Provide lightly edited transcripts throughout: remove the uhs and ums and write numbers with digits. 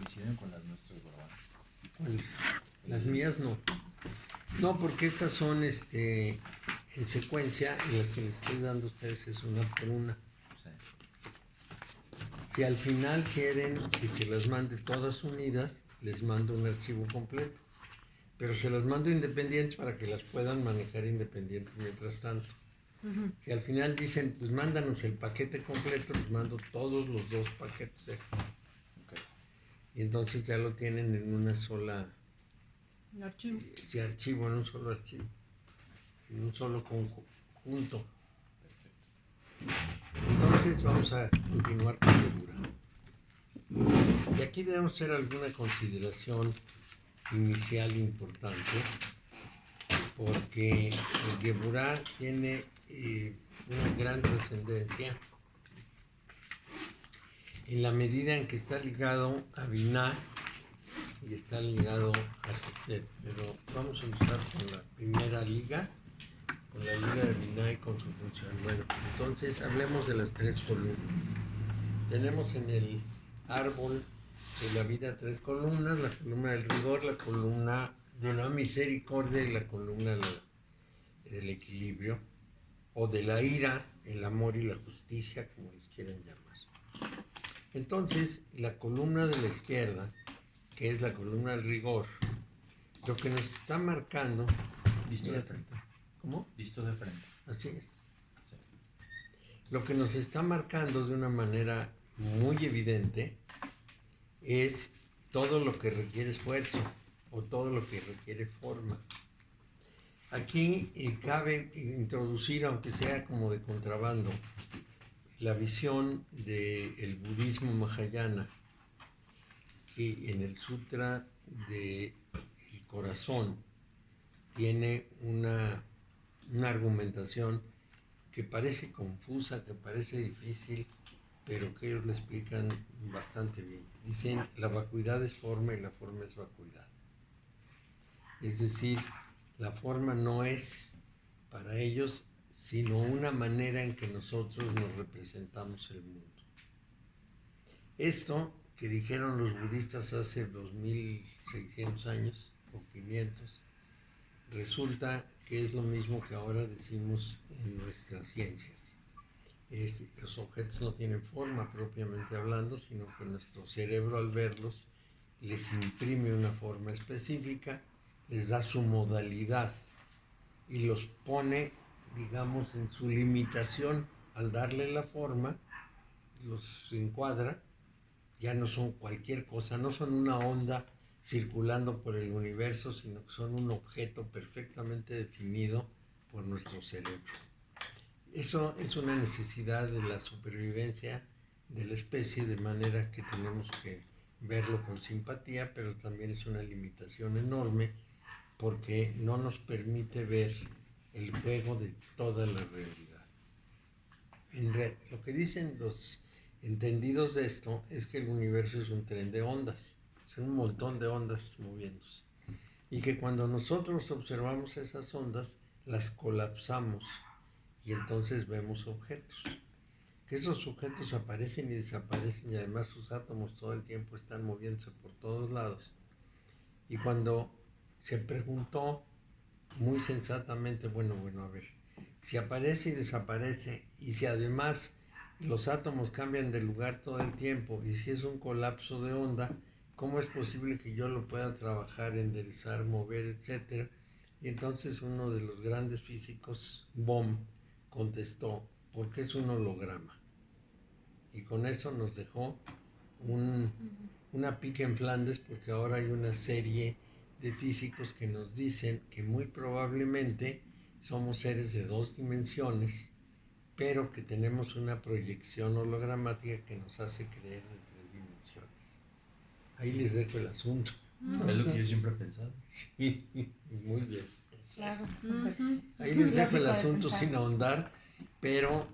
coinciden con las nuestras, ¿verdad? ¿Cuáles? Las mías no. No, porque estas son en secuencia y las que les estoy dando a ustedes es una por una. Sí. Si al final quieren que se las mande todas unidas, les mando un archivo completo. Pero se las mando independientes para que las puedan manejar independientes mientras tanto. Si al final dicen, pues mándanos el paquete completo, les mando todos los 2 paquetes. Okay. Y entonces ya lo tienen en una sola... Archivo. Sí, archivo, en un solo archivo. En un solo conjunto. Entonces vamos a continuar con Gebura. Y aquí debemos hacer alguna consideración inicial importante, porque el Geburá tiene una gran trascendencia en la medida en que está ligado a Binah y está ligado a José. Pero vamos a empezar con la primera liga, con la liga de Binah y con su función. Bueno, entonces hablemos de las 3 columnas. Tenemos en el árbol de la vida 3 columnas: la columna del rigor, la columna de la misericordia y la columna del equilibrio, o de la ira, el amor y la justicia, como les quieran llamar. Entonces, la columna de la izquierda, que es la columna del rigor, lo que nos está marcando... Visto de frente. ¿Cómo? Visto de frente. Así es. Sí. Lo que nos está marcando de una manera muy evidente es todo lo que requiere esfuerzo o todo lo que requiere forma. Aquí cabe introducir, aunque sea como de contrabando, la visión del budismo mahayana, que en el Sutra del Corazón tiene una argumentación que parece confusa, que parece difícil, pero que ellos le explican bastante bien. Dicen, la vacuidad es forma y la forma es vacuidad. Es decir, la forma no es para ellos sino una manera en que nosotros nos representamos el mundo. Esto que dijeron los budistas hace 2600 años o 500, resulta que es lo mismo que ahora decimos en nuestras ciencias. Los objetos no tienen forma propiamente hablando, sino que nuestro cerebro, al verlos, les imprime una forma específica, les da su modalidad y los pone, digamos, en su limitación. Al darle la forma, los encuadra, ya no son cualquier cosa, no son una onda circulando por el universo, sino que son un objeto perfectamente definido por nuestro cerebro. Eso es una necesidad de la supervivencia de la especie, de manera que tenemos que verlo con simpatía, pero también es una limitación enorme porque no nos permite ver el juego de toda la realidad. Lo que dicen los entendidos de esto es que el universo es un tren de ondas, es un montón de ondas moviéndose, y que cuando nosotros observamos esas ondas, las colapsamos y entonces vemos objetos. Que esos objetos aparecen y desaparecen, y además sus átomos todo el tiempo están moviéndose por todos lados. Y cuando se preguntó muy sensatamente, bueno, a ver, si aparece y desaparece, y si además los átomos cambian de lugar todo el tiempo, y si es un colapso de onda, ¿cómo es posible que yo lo pueda trabajar, enderezar, mover, etcétera? Y entonces uno de los grandes físicos, Bohm, contestó, porque es un holograma. Y con eso nos dejó una pica en Flandes, porque ahora hay una serie de físicos que nos dicen que muy probablemente somos seres de 2 dimensiones, pero que tenemos una proyección hologramática que nos hace creer en 3 dimensiones. Ahí les dejo el asunto. Es lo que yo siempre he pensado. Sí, muy bien. Claro. Ahí les dejo el asunto sin ahondar, pero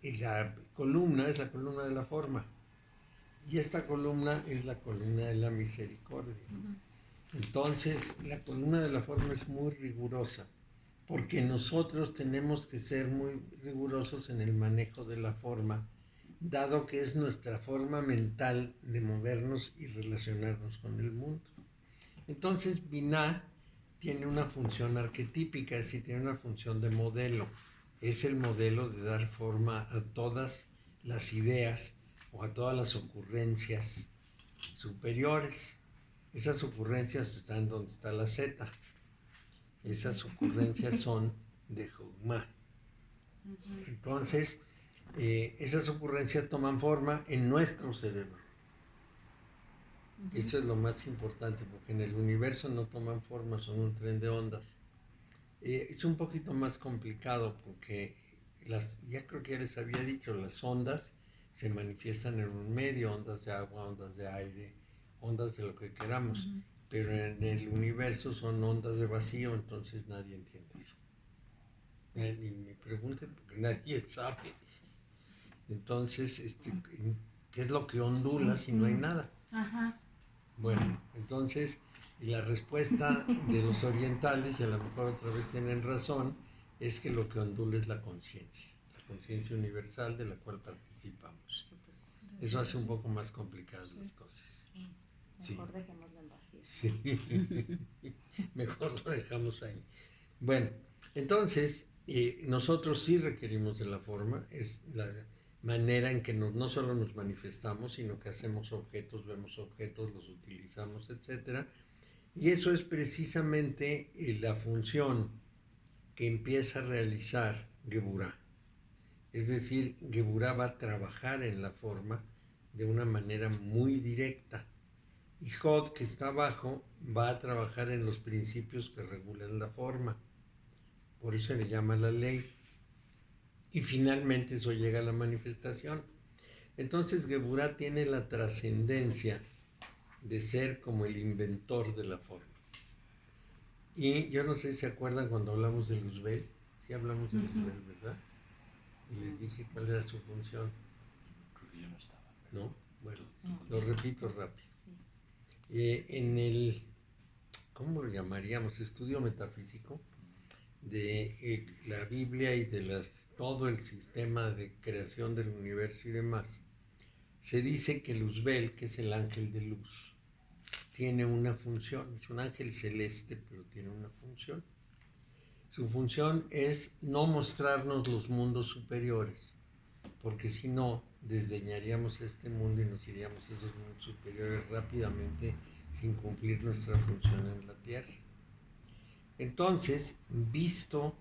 la columna es la columna de la forma. Y esta columna es la columna de la misericordia. Entonces, la columna de la forma es muy rigurosa, porque nosotros tenemos que ser muy rigurosos en el manejo de la forma dado que es nuestra forma mental de movernos y relacionarnos con el mundo. Entonces, Binah tiene una función arquetípica, es decir, tiene una función de modelo. Es el modelo de dar forma a todas las ideas o a todas las ocurrencias superiores. Esas ocurrencias están donde está la Z. Esas ocurrencias son de Jochma. Entonces, esas ocurrencias toman forma en nuestro cerebro. Eso es lo más importante, porque en el universo no toman forma, son un tren de ondas. Es un poquito más complicado porque ya creo que ya les había dicho, las ondas se manifiestan en un medio, ondas de agua, ondas de aire, ondas de lo que queramos, pero en el universo son ondas de vacío, entonces nadie entiende eso. Ni me pregunten porque nadie sabe. Entonces, ¿qué es lo que ondula si no hay nada? Ajá. Bueno, entonces, la respuesta de los orientales, y a lo mejor otra vez tienen razón, es que lo que ondula es la conciencia universal de la cual participamos. Eso hace un poco más complicadas las cosas. Mejor dejémoslo en vacío. Sí, mejor lo dejamos ahí. Bueno, entonces, nosotros sí requerimos de la forma, es la manera en que no solo nos manifestamos, sino que hacemos objetos, vemos objetos, los utilizamos, etc. Y eso es precisamente la función que empieza a realizar Geburah. Es decir, Geburah va a trabajar en la forma de una manera muy directa. Y Hod, que está abajo, va a trabajar en los principios que regulan la forma. Por eso se le llama la ley. Y finalmente eso llega a la manifestación. Entonces Geburah tiene la trascendencia de ser como el inventor de la forma. Y yo no sé si se acuerdan cuando hablamos de Luzbel. Sí hablamos de Luzbel, ¿verdad? Y les dije cuál era su función. Creo que yo no estaba. ¿No? Bueno, lo repito rápido. En el, ¿cómo lo llamaríamos? Estudio metafísico de la Biblia y de todo el sistema de creación del universo y demás, se dice que Luzbel, que es el ángel de luz, tiene una función, es un ángel celeste, pero tiene una función. Su función es no mostrarnos los mundos superiores, porque si no, desdeñaríamos este mundo y nos iríamos a esos mundos superiores rápidamente sin cumplir nuestra función en la Tierra. Entonces, visto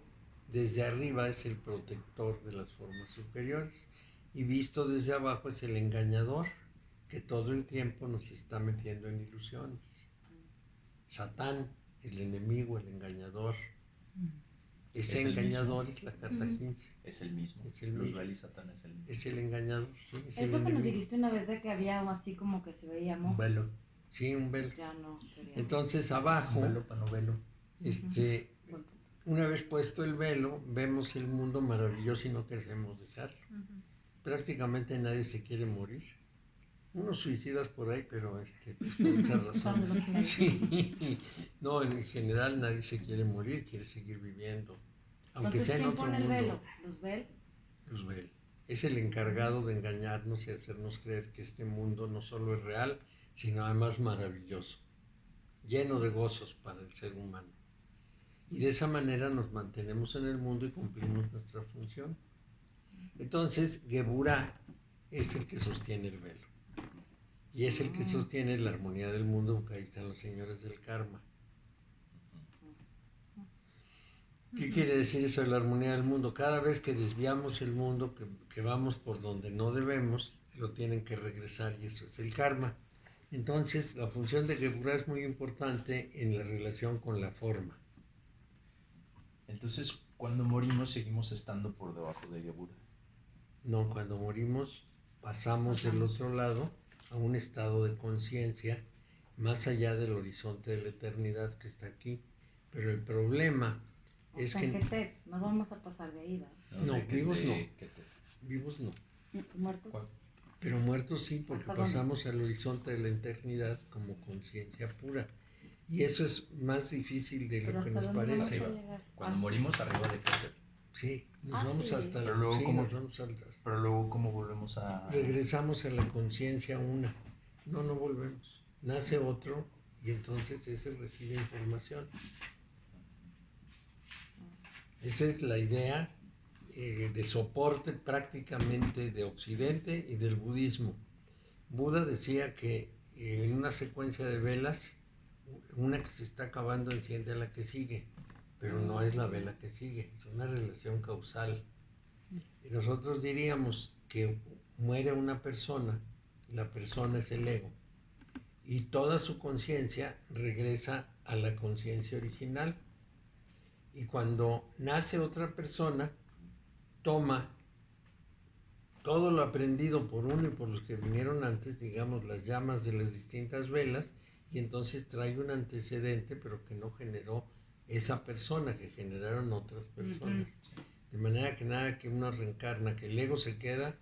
desde arriba es el protector de las formas superiores y visto desde abajo es el engañador que todo el tiempo nos está metiendo en ilusiones. Satán, el enemigo, el engañador. Ese engañador es la carta 15. Es el mismo. Es el mismo. Luzbel y Satán es el mismo. Es el engañador, sí. Es lo que nos dijiste una vez de que había así como que si veíamos. Un velo. Sí, un velo. Ya no queríamos. Entonces abajo, Un velo para no velo. una vez puesto el velo, vemos el mundo maravilloso y no queremos dejarlo. Prácticamente nadie se quiere morir. Unos suicidas por ahí, pero pues por muchas razones. Sí. No, en general nadie se quiere morir, quiere seguir viviendo. Aunque Entonces, sea en ¿quién otro pone el mundo. velo? ¿Luzbel? Luzbel. Es el encargado de engañarnos y hacernos creer que este mundo no solo es real, sino además maravilloso, lleno de gozos para el ser humano. Y de esa manera nos mantenemos en el mundo y cumplimos nuestra función. Entonces, Geburah es el que sostiene el velo. Y es el que sostiene la armonía del mundo, porque ahí están los señores del karma. ¿Qué quiere decir eso de la armonía del mundo? Cada vez que desviamos el mundo, que vamos por donde no debemos, lo tienen que regresar y eso es el karma. Entonces, la función de Geburah es muy importante en la relación con la forma. Entonces, cuando morimos, seguimos estando por debajo de Geburah. No, cuando morimos, pasamos del otro lado a un estado de conciencia más allá del horizonte de la eternidad que está aquí. Pero el problema es que... no vamos a pasar de ahí, ¿verdad? No, vivos no. ¿Qué te- Vivos no. ¿Muertos? ¿Cuál? Pero muertos sí, porque ¿Hasta dónde? pasamos al horizonte de la eternidad como conciencia pura. Y eso es más difícil de Pero lo que ¿hasta nos dónde vamos parece. a llegar? Cuando morimos arriba de Keter. Sí, nos Ah, vamos sí. hasta Pero luego, sí, ¿cómo? nos vamos Pero luego, ¿cómo volvemos a...? regresamos a la conciencia una. No, no volvemos. Nace otro y entonces ese recibe información. Esa es la idea de soporte prácticamente de Occidente y del budismo. Buda decía que en una secuencia de velas, una que se está acabando enciende a la que sigue, pero no es la vela que sigue, es una relación causal. Y nosotros diríamos que muere una persona, la persona es el ego, y toda su conciencia regresa a la conciencia original. Y cuando nace otra persona, toma todo lo aprendido por uno y por los que vinieron antes, digamos, las llamas de las distintas velas, y entonces trae un antecedente, pero que no generó esa persona, que generaron otras personas. De manera que nada que uno reencarna, que el ego se queda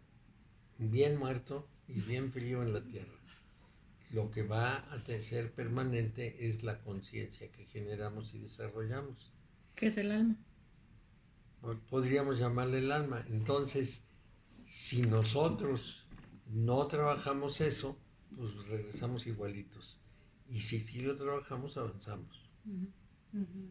bien muerto y bien frío en la tierra. Lo que va a ser permanente es la conciencia que generamos y desarrollamos. ¿Qué es el alma? Podríamos llamarle el alma. Entonces, si nosotros no trabajamos eso, pues regresamos igualitos. Y si sí lo trabajamos, avanzamos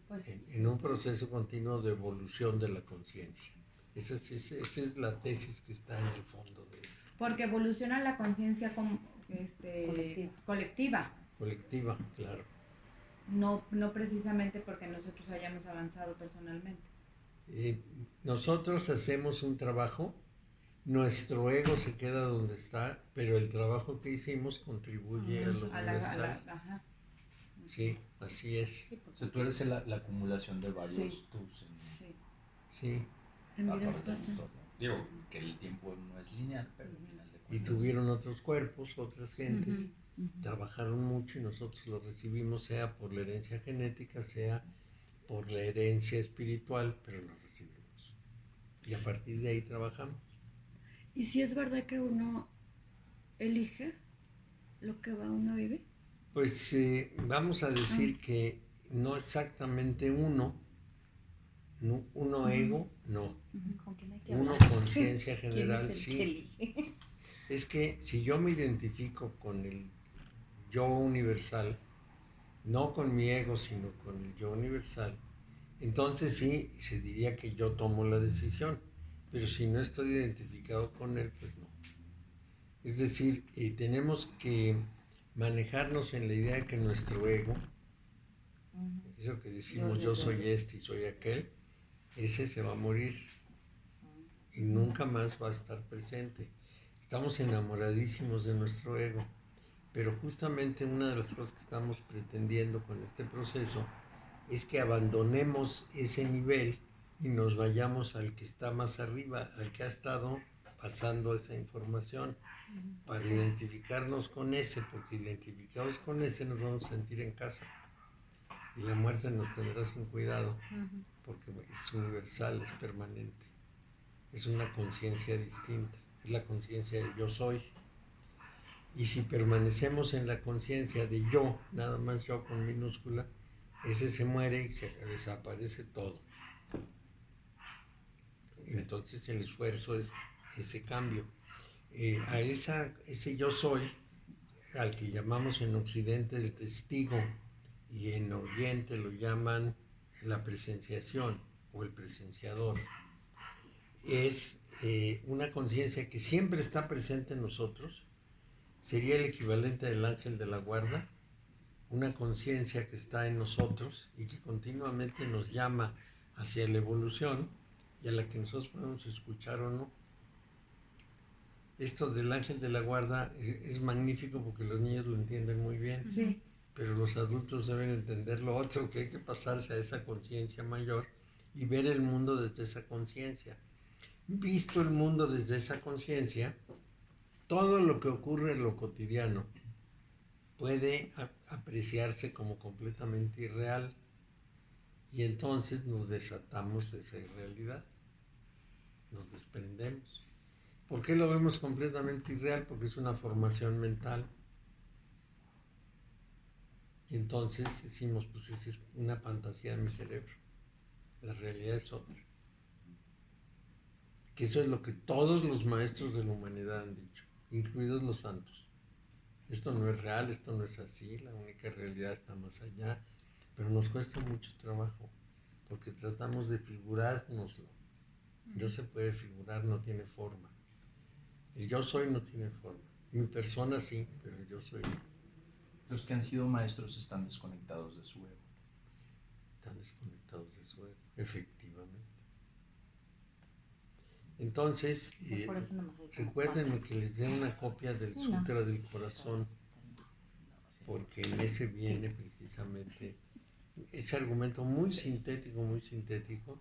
Pues, en un proceso continuo de evolución de la conciencia. Esa es la tesis que está en el fondo de esto. Porque evoluciona la conciencia colectiva, Colectiva, claro. no precisamente porque nosotros hayamos avanzado personalmente. Nosotros hacemos un trabajo, nuestro ego se queda donde está, pero el trabajo que hicimos contribuye a lo universal. Ajá. Sí, así es. O sea, tú eres la acumulación de varios Sí. tus Sí. Sí. En a vidas través de la pasadas. historia. Digo, que el tiempo no es lineal, pero al final de Y cuentas... tuvieron otros cuerpos, otras gentes, Ujú, ujú. trabajaron mucho y nosotros lo recibimos, sea por la herencia genética, sea por la herencia espiritual, pero lo recibimos. Y a partir de ahí trabajamos. ¿Y si es verdad que uno elige lo que va uno vive? Pues vamos a decir que no exactamente uno ego, no. ¿con quién hay que Uno hablar? conciencia ¿Quién general, es el sí. que elige? Es que si yo me identifico con el yo universal, no con mi ego, sino con el yo universal, entonces sí, se diría que yo tomo la decisión, pero si no estoy identificado con él, pues no. Es decir, tenemos que manejarnos en la idea de que nuestro ego, eso que decimos yo soy este y soy aquel, ese se va a morir y nunca más va a estar presente. Estamos enamoradísimos de nuestro ego, pero justamente una de las cosas que estamos pretendiendo con este proceso es que abandonemos ese nivel y nos vayamos al que está más arriba, al que ha estado pasando esa información, para identificarnos con ese, porque identificados con ese nos vamos a sentir en casa y la muerte nos tendrá sin cuidado, porque es universal, es permanente, es una conciencia distinta, es la conciencia de yo soy. Y si permanecemos en la conciencia de yo, nada más yo con minúscula, ese se muere y se desaparece todo. Entonces el esfuerzo es ese cambio. A ese yo soy, al que llamamos en Occidente el testigo y en Oriente lo llaman la presenciación o el presenciador, es una conciencia que siempre está presente en nosotros. Sería el equivalente del ángel de la guarda, una conciencia que está en nosotros y que continuamente nos llama hacia la evolución y a la que nosotros podemos escuchar o no. Esto del ángel de la guarda es magnífico porque los niños lo entienden muy bien, Sí. pero los adultos deben entender lo otro, que hay que pasarse a esa conciencia mayor y ver el mundo desde esa conciencia. Visto el mundo desde esa conciencia, todo lo que ocurre en lo cotidiano puede apreciarse como completamente irreal y entonces nos desatamos de esa irrealidad, nos desprendemos. ¿Por qué lo vemos completamente irreal? Porque es una formación mental. Y entonces decimos, pues esa es una fantasía de mi cerebro. La realidad es otra. que eso es lo que todos los maestros de la humanidad han dicho, incluidos los santos. Esto no es real, esto no es así, la única realidad está más allá, pero nos cuesta mucho trabajo, porque tratamos de figurárnoslo. Yo se puede figurar, no tiene forma. El yo soy no tiene forma. Mi persona sí, pero el yo soy no. Los que han sido maestros están desconectados de su ego. Están desconectados de su ego, efectivamente. Entonces, Por eso nomás hay como recuérdenme cuatro. que les dé una copia del Sí, no. Sutra del Corazón, porque en ese viene precisamente ese argumento muy sintético,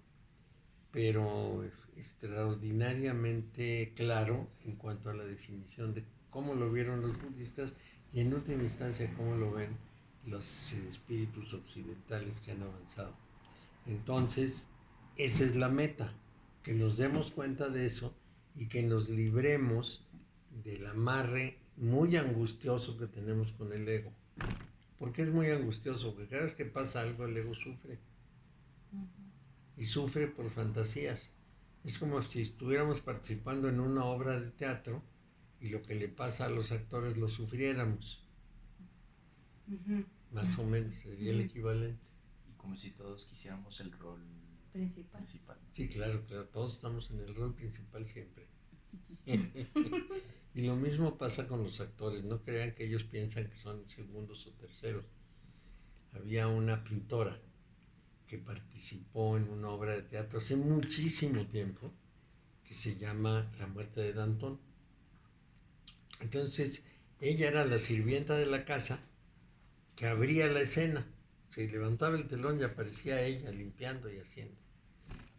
pero extraordinariamente claro en cuanto a la definición de cómo lo vieron los budistas y en última instancia cómo lo ven los espíritus occidentales que han avanzado. Entonces, esa es la meta, que nos demos cuenta de eso y que nos libremos del amarre muy angustioso que tenemos con el ego. ¿Por qué es muy angustioso? Porque cada vez que pasa algo el ego sufre. Y sufre por fantasías. Es como si estuviéramos participando en una obra de teatro y lo que le pasa a los actores lo sufriéramos. Más o menos, sería el equivalente. Y como si todos quisiéramos el rol Principal. principal. Sí, claro, todos estamos en el rol principal siempre. Y lo mismo pasa con los actores, no crean que ellos piensan que son segundos o terceros. Había una pintora que participó en una obra de teatro hace muchísimo tiempo, que se llama La muerte de Danton. Entonces, ella era la sirvienta de la casa que abría la escena. Se levantaba el telón y aparecía ella limpiando y haciendo.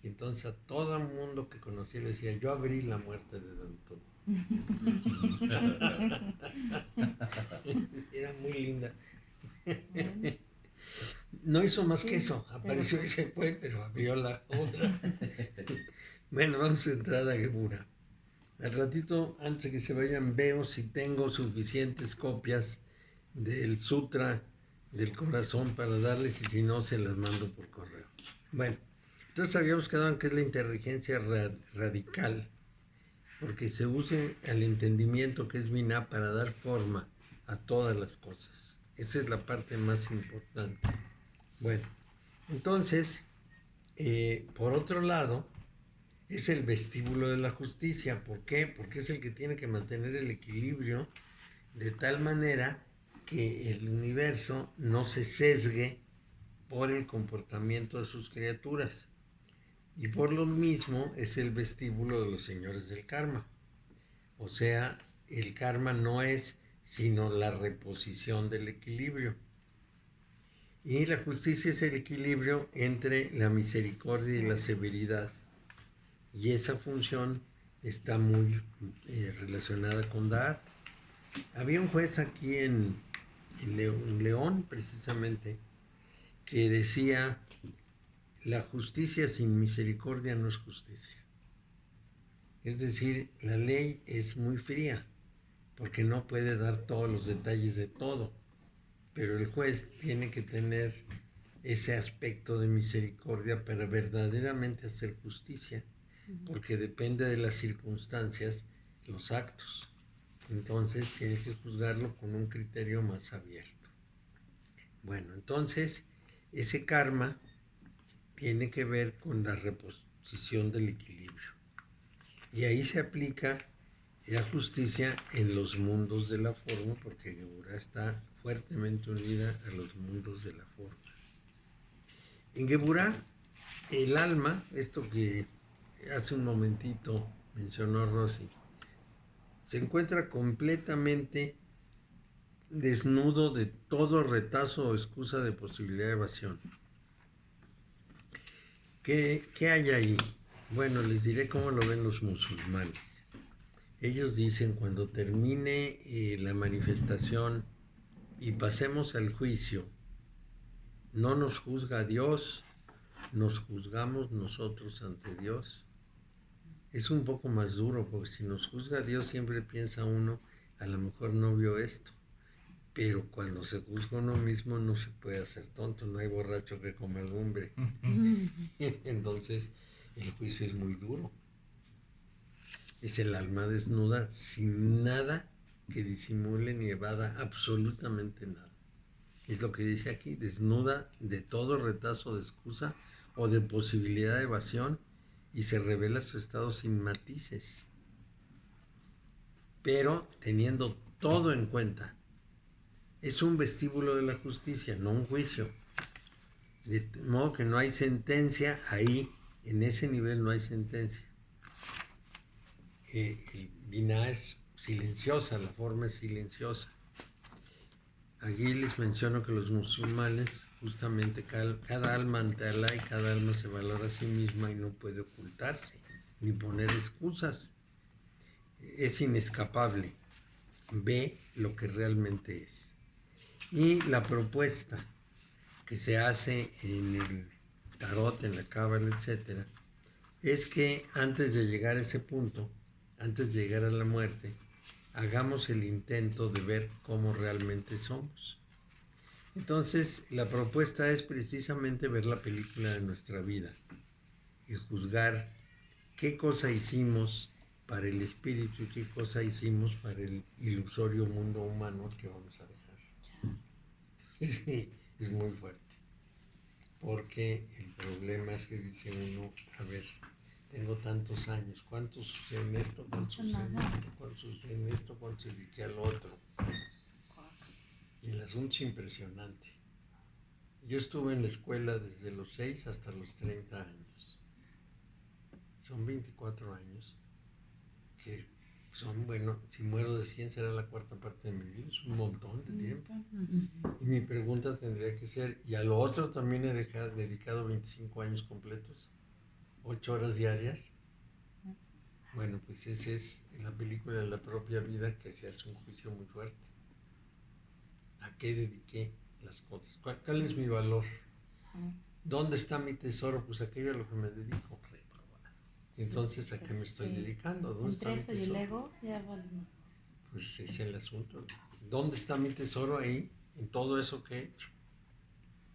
Y entonces a todo el mundo que conocía le decía, yo abrí la muerte de Danton. Era muy linda. No hizo más que eso, apareció y se fue, pero abrió la obra. Bueno, vamos a entrar a Gebura. Al ratito, antes de que se vayan, veo si tengo suficientes copias del Sutra del Corazón para darles y si no, se las mando por correo. Bueno, entonces habíamos quedado en que es la inteligencia radical, porque se usa el entendimiento que es Binah para dar forma a todas las cosas. Esa es la parte más importante. Bueno, entonces, por otro lado, es el vestíbulo de la justicia. ¿Por qué? Porque es el que tiene que mantener el equilibrio de tal manera que el universo no se sesgue por el comportamiento de sus criaturas. Y por lo mismo es el vestíbulo de los señores del karma. O sea, el karma no es sino la reposición del equilibrio. Y la justicia es el equilibrio entre la misericordia y la severidad. Y esa función está muy relacionada con Da'at. Había un juez aquí en León, precisamente, que decía, la justicia sin misericordia no es justicia. Es decir, la ley es muy fría, porque no puede dar todos los detalles de todo, pero el juez tiene que tener ese aspecto de misericordia para verdaderamente hacer justicia, porque depende de las circunstancias, los actos. Entonces tiene que juzgarlo con un criterio más abierto. Bueno, entonces ese karma tiene que ver con la reposición del equilibrio. Y ahí se aplica la justicia en los mundos de la forma, porque Geburah está fuertemente unida a los mundos de la forma. En Geburah, el alma, esto que hace un momentito mencionó Rosy, se encuentra completamente desnudo de todo retazo o excusa de posibilidad de evasión. ¿Qué hay ahí? Bueno, les diré cómo lo ven los musulmanes. Ellos dicen, cuando termine la manifestación y pasemos al juicio, no nos juzga Dios, nos juzgamos nosotros ante Dios. Es un poco más duro, porque si nos juzga Dios siempre piensa uno, a lo mejor no vio esto. Pero cuando se juzga uno mismo no se puede hacer tonto, no hay borracho que coma lumbre. Entonces el juicio es muy duro. Es el alma desnuda sin nada que disimule ni evada absolutamente nada. Es lo que dice aquí, desnuda de todo retazo de excusa o de posibilidad de evasión y se revela su estado sin matices, pero teniendo todo en cuenta. Es un vestíbulo de la justicia, no un juicio. De modo que no hay sentencia ahí, en ese nivel no hay sentencia. El Binah es silenciosa, la forma es silenciosa. Aquí les menciono que los musulmanes, justamente cada alma ante Alá y cada alma se valora a sí misma y no puede ocultarse, ni poner excusas. Es inescapable, ve lo que realmente es. Y la propuesta que se hace en el tarot, en la cábala, etc., es que antes de llegar a ese punto, antes de llegar a la muerte, hagamos el intento de ver cómo realmente somos. Entonces, la propuesta es precisamente ver la película de nuestra vida y juzgar qué cosa hicimos para el espíritu y qué cosa hicimos para el ilusorio mundo humano que vamos a dejar. Sí, es muy fuerte. Porque el problema es que dice uno, a ver, tengo tantos años, ¿cuántos sucede en esto? ¿Cuántos sucede en esto? ¿Cuántos sucede en esto? ¿Cuántos se dediqué al otro? Y el asunto es impresionante. Yo estuve en la escuela desde los 6 hasta los 30 años. Son 24 años que son, bueno, si muero de 100 será la cuarta parte de mi vida, es un montón de tiempo. Y mi pregunta tendría que ser, ¿y a lo otro también he dedicado 25 años completos? 8 horas diarias. Bueno, pues esa es la película de la propia vida que se hace un juicio muy fuerte. ¿A qué dediqué las cosas? ¿Cuál es mi valor? ¿Dónde está mi tesoro? Pues aquello a lo que me dedico. Entonces, ¿a qué me estoy dedicando? ¿Dónde está Entre mi eso y tesoro? el ego, ya valimos. Pues es el asunto. ¿Dónde está mi tesoro ahí? En todo eso que he hecho.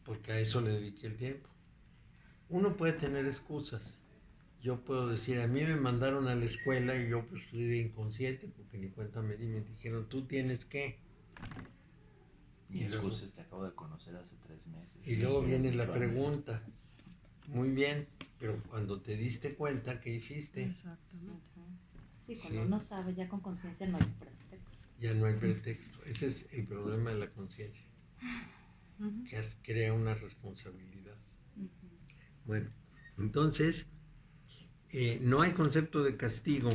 Porque a eso le dediqué el tiempo. Uno puede tener excusas. Yo puedo decir, a mí me mandaron a la escuela y yo pues fui de inconsciente porque ni cuenta me di, me dijeron, tú tienes que. Mi Y luego- excusa es te acabo de conocer hace 3 meses. Y luego hubieras viene la dicho antes. pregunta. Muy bien, pero cuando te diste cuenta, ¿qué hiciste? Exactamente. Sí, cuando Sí. uno sabe ya con conciencia no hay pretexto. Ya no hay pretexto. Ese es el problema de la conciencia, que crea una responsabilidad. Bueno, entonces, no hay concepto de castigo,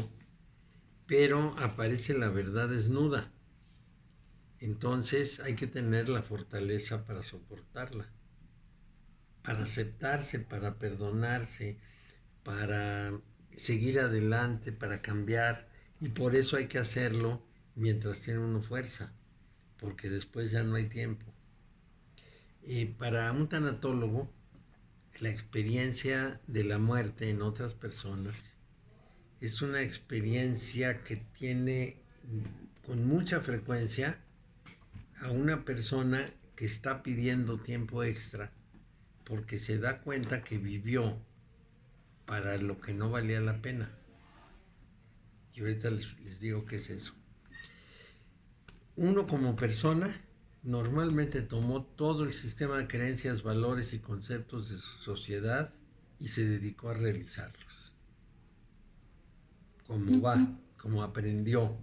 pero aparece la verdad desnuda. Entonces hay que tener la fortaleza para soportarla, para aceptarse, para perdonarse, para seguir adelante, para cambiar. Y por eso hay que hacerlo mientras tiene uno fuerza, porque después ya no hay tiempo. Para un tanatólogo, la experiencia de la muerte en otras personas es una experiencia que tiene con mucha frecuencia a una persona que está pidiendo tiempo extra porque se da cuenta que vivió para lo que no valía la pena. Y ahorita les digo qué es eso. Uno como persona normalmente tomó todo el sistema de creencias, valores y conceptos de su sociedad y se dedicó a realizarlos. Como va, como aprendió.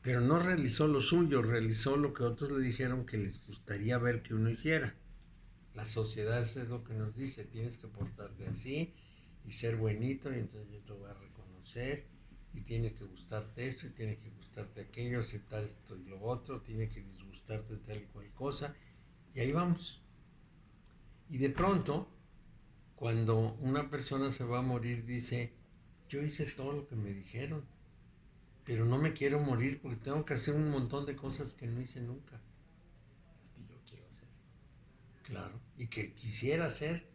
Pero no realizó lo suyo, realizó lo que otros le dijeron que les gustaría ver que uno hiciera. La sociedad es lo que nos dice, tienes que portarte así y ser buenito y entonces yo te voy a reconocer y tiene que gustarte esto y tiene que gustarte aquello, aceptar esto y lo otro, tiene que disgustarte tal y cual cosa y ahí vamos. Y de pronto, cuando una persona se va a morir dice, yo hice todo lo que me dijeron, pero no me quiero morir porque tengo que hacer un montón de cosas que no hice nunca. Es que yo quiero hacer. Claro, y que quisiera hacer,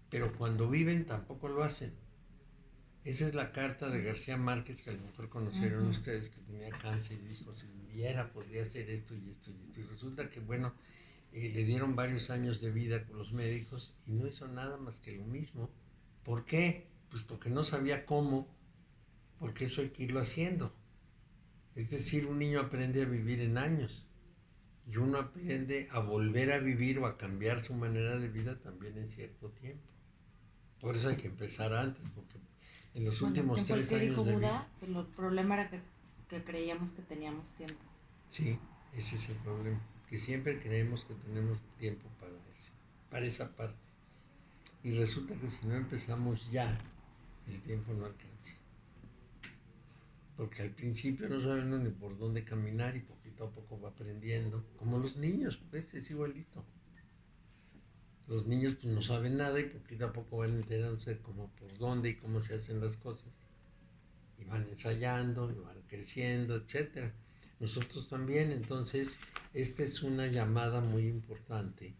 pero cuando viven tampoco lo hacen. Esa es la carta de García Márquez que a lo mejor conocieron ustedes, que tenía cáncer y dijo, si viviera podría hacer esto y esto y esto. Y resulta que, bueno, le dieron varios años de vida con los médicos y no hizo nada más que lo mismo. ¿Por qué? Pues porque no sabía cómo. porque eso hay que irlo haciendo. Es decir, un niño aprende a vivir en años y uno aprende a volver a vivir o a cambiar su manera de vida también en cierto tiempo. Por eso hay que empezar antes, porque en los Bueno, últimos ¿quién fue el 3 que dijo años de Buda? vida... Que el problema era que creíamos que teníamos tiempo. Sí, ese es el problema, que siempre creemos que tenemos tiempo para eso, para esa parte. Y resulta que si no empezamos ya, el tiempo no alcanza. Porque al principio no saben uno ni por dónde caminar y poquito a poco va aprendiendo. Como los niños, pues es igualito. Los niños pues no saben nada y poquito a poco van enterándose como por dónde y cómo se hacen las cosas. Y van ensayando, y van creciendo, etcétera. Nosotros también, entonces, esta es una llamada muy importante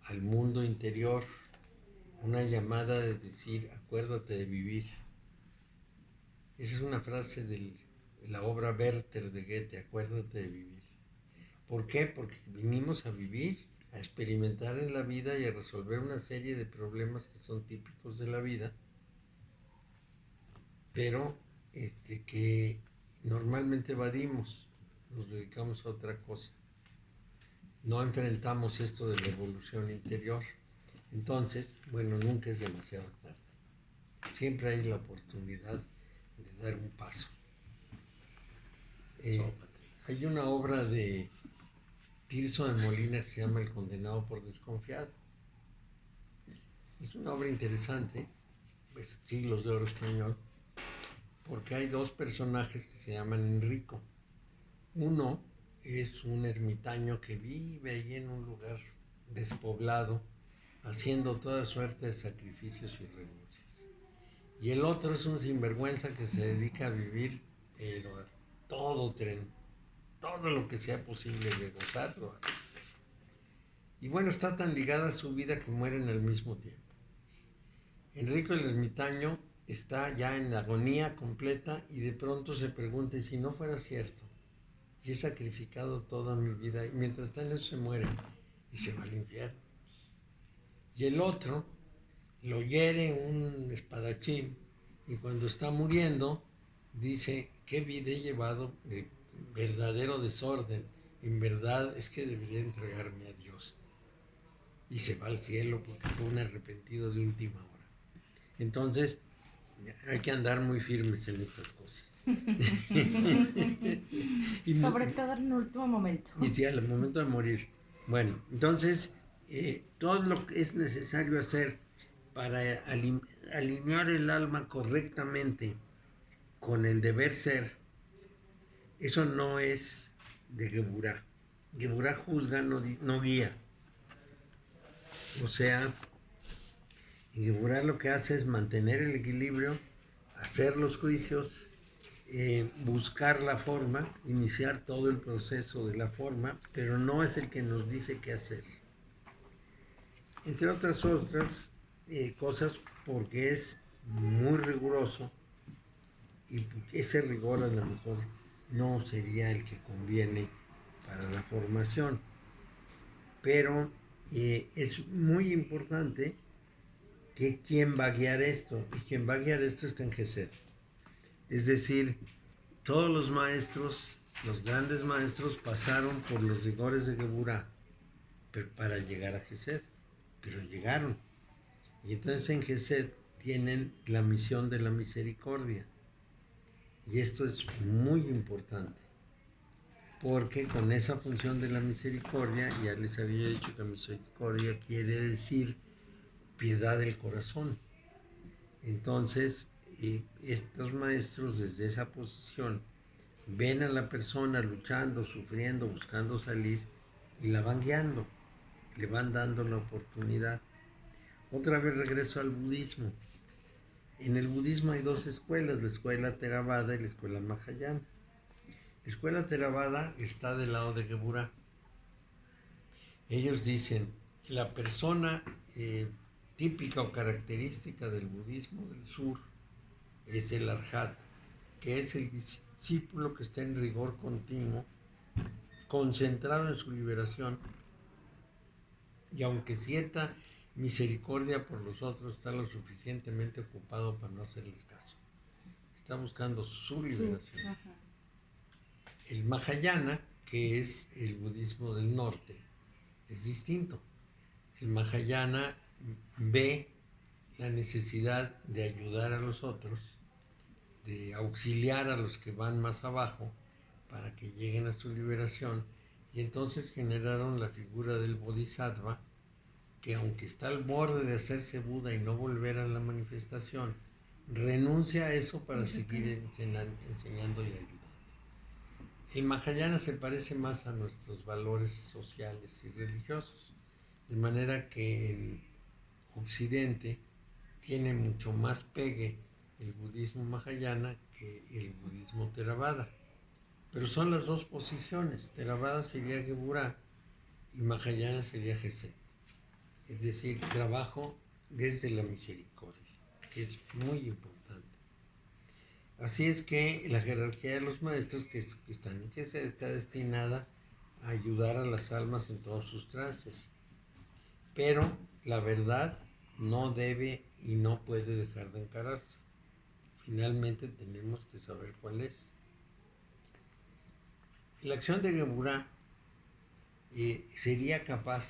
al mundo interior, una llamada de decir, acuérdate de vivir. Esa es una frase de la obra Werther de Goethe, acuérdate de vivir. ¿Por qué? Porque vinimos a vivir, a experimentar en la vida y a resolver una serie de problemas que son típicos de la vida, pero que normalmente evadimos, nos dedicamos a otra cosa. No enfrentamos esto de la evolución interior. Entonces, bueno, nunca es demasiado tarde. Siempre hay la oportunidad de dar un paso. Hay una obra de Tirso de Molina que se llama El condenado por desconfiado. Es una obra interesante, pues siglos de oro español, porque hay dos personajes que se llaman Enrico. Uno es un ermitaño que vive ahí en un lugar despoblado, haciendo toda suerte de sacrificios y renuncias. Y el otro es un sinvergüenza que se dedica a vivir, pero a todo tren, todo lo que sea posible de gozar, lo hace. Y bueno, está tan ligada a su vida que mueren al mismo tiempo. Enrico el ermitaño está ya en agonía completa y de pronto se pregunta, ¿y si no fuera cierto? Y he sacrificado toda mi vida y mientras está en eso se muere y se va al infierno. Y el otro lo hiere un espadachín y cuando está muriendo dice, qué vida he llevado de verdadero desorden, en verdad es que debería entregarme a Dios. Y se va al cielo porque fue un arrepentido de última hora. Entonces, hay que andar muy firmes en estas cosas. Sobre todo en el último momento. Y sí, al momento de morir. Bueno, entonces, todo lo que es necesario hacer para alinear el alma correctamente con el deber ser, eso no es de Geburá. Geburá juzga, no guía. O sea, Geburá lo que hace es mantener el equilibrio, hacer los juicios, buscar la forma, iniciar todo el proceso de la forma, pero no es el que nos dice qué hacer. Entre otras cosas, porque es muy riguroso y ese rigor a lo mejor no sería el que conviene para la formación. Pero es muy importante que quien va a guiar esto, y quien va a guiar esto está en Gesed. Es decir, todos los maestros, los grandes maestros, pasaron por los rigores de Geburá para llegar a Gesed, pero llegaron. Y entonces en Gesed tienen la misión de la misericordia. Y esto es muy importante, porque con esa función de la misericordia, ya les había dicho que misericordia quiere decir piedad del corazón. Entonces, estos maestros desde esa posición ven a la persona luchando, sufriendo, buscando salir y la van guiando, le van dando la oportunidad. Otra vez regreso al budismo. En el budismo hay dos escuelas, la escuela Theravada y la escuela Mahayana. La escuela Theravada está del lado de Geburá. Ellos dicen, la persona típica o característica del budismo del sur es el arhat, que es el discípulo que está en rigor continuo, concentrado en su liberación, y aunque sienta misericordia por los otros, está lo suficientemente ocupado para no hacerles caso. está buscando su liberación. Ajá. El Mahayana, que es el budismo del norte, es distinto. El Mahayana ve la necesidad de ayudar a los otros, de auxiliar a los que van más abajo para que lleguen a su liberación, y entonces generaron la figura del Bodhisattva, que aunque está al borde de hacerse Buda y no volver a la manifestación, renuncia a eso para seguir enseñando y ayudando. El Mahayana se parece más a nuestros valores sociales y religiosos, de manera que en Occidente tiene mucho más pegue el budismo Mahayana que el budismo Theravada. Pero son las dos posiciones. Theravada sería Geburah y Mahayana sería Gesed. Es decir, trabajo desde la misericordia, que es muy importante. Así es que la jerarquía de los maestros que están en Gesed está destinada a ayudar a las almas en todos sus trances. Pero la verdad no debe y no puede dejar de encararse. Finalmente tenemos que saber cuál es. La acción de Geburah sería capaz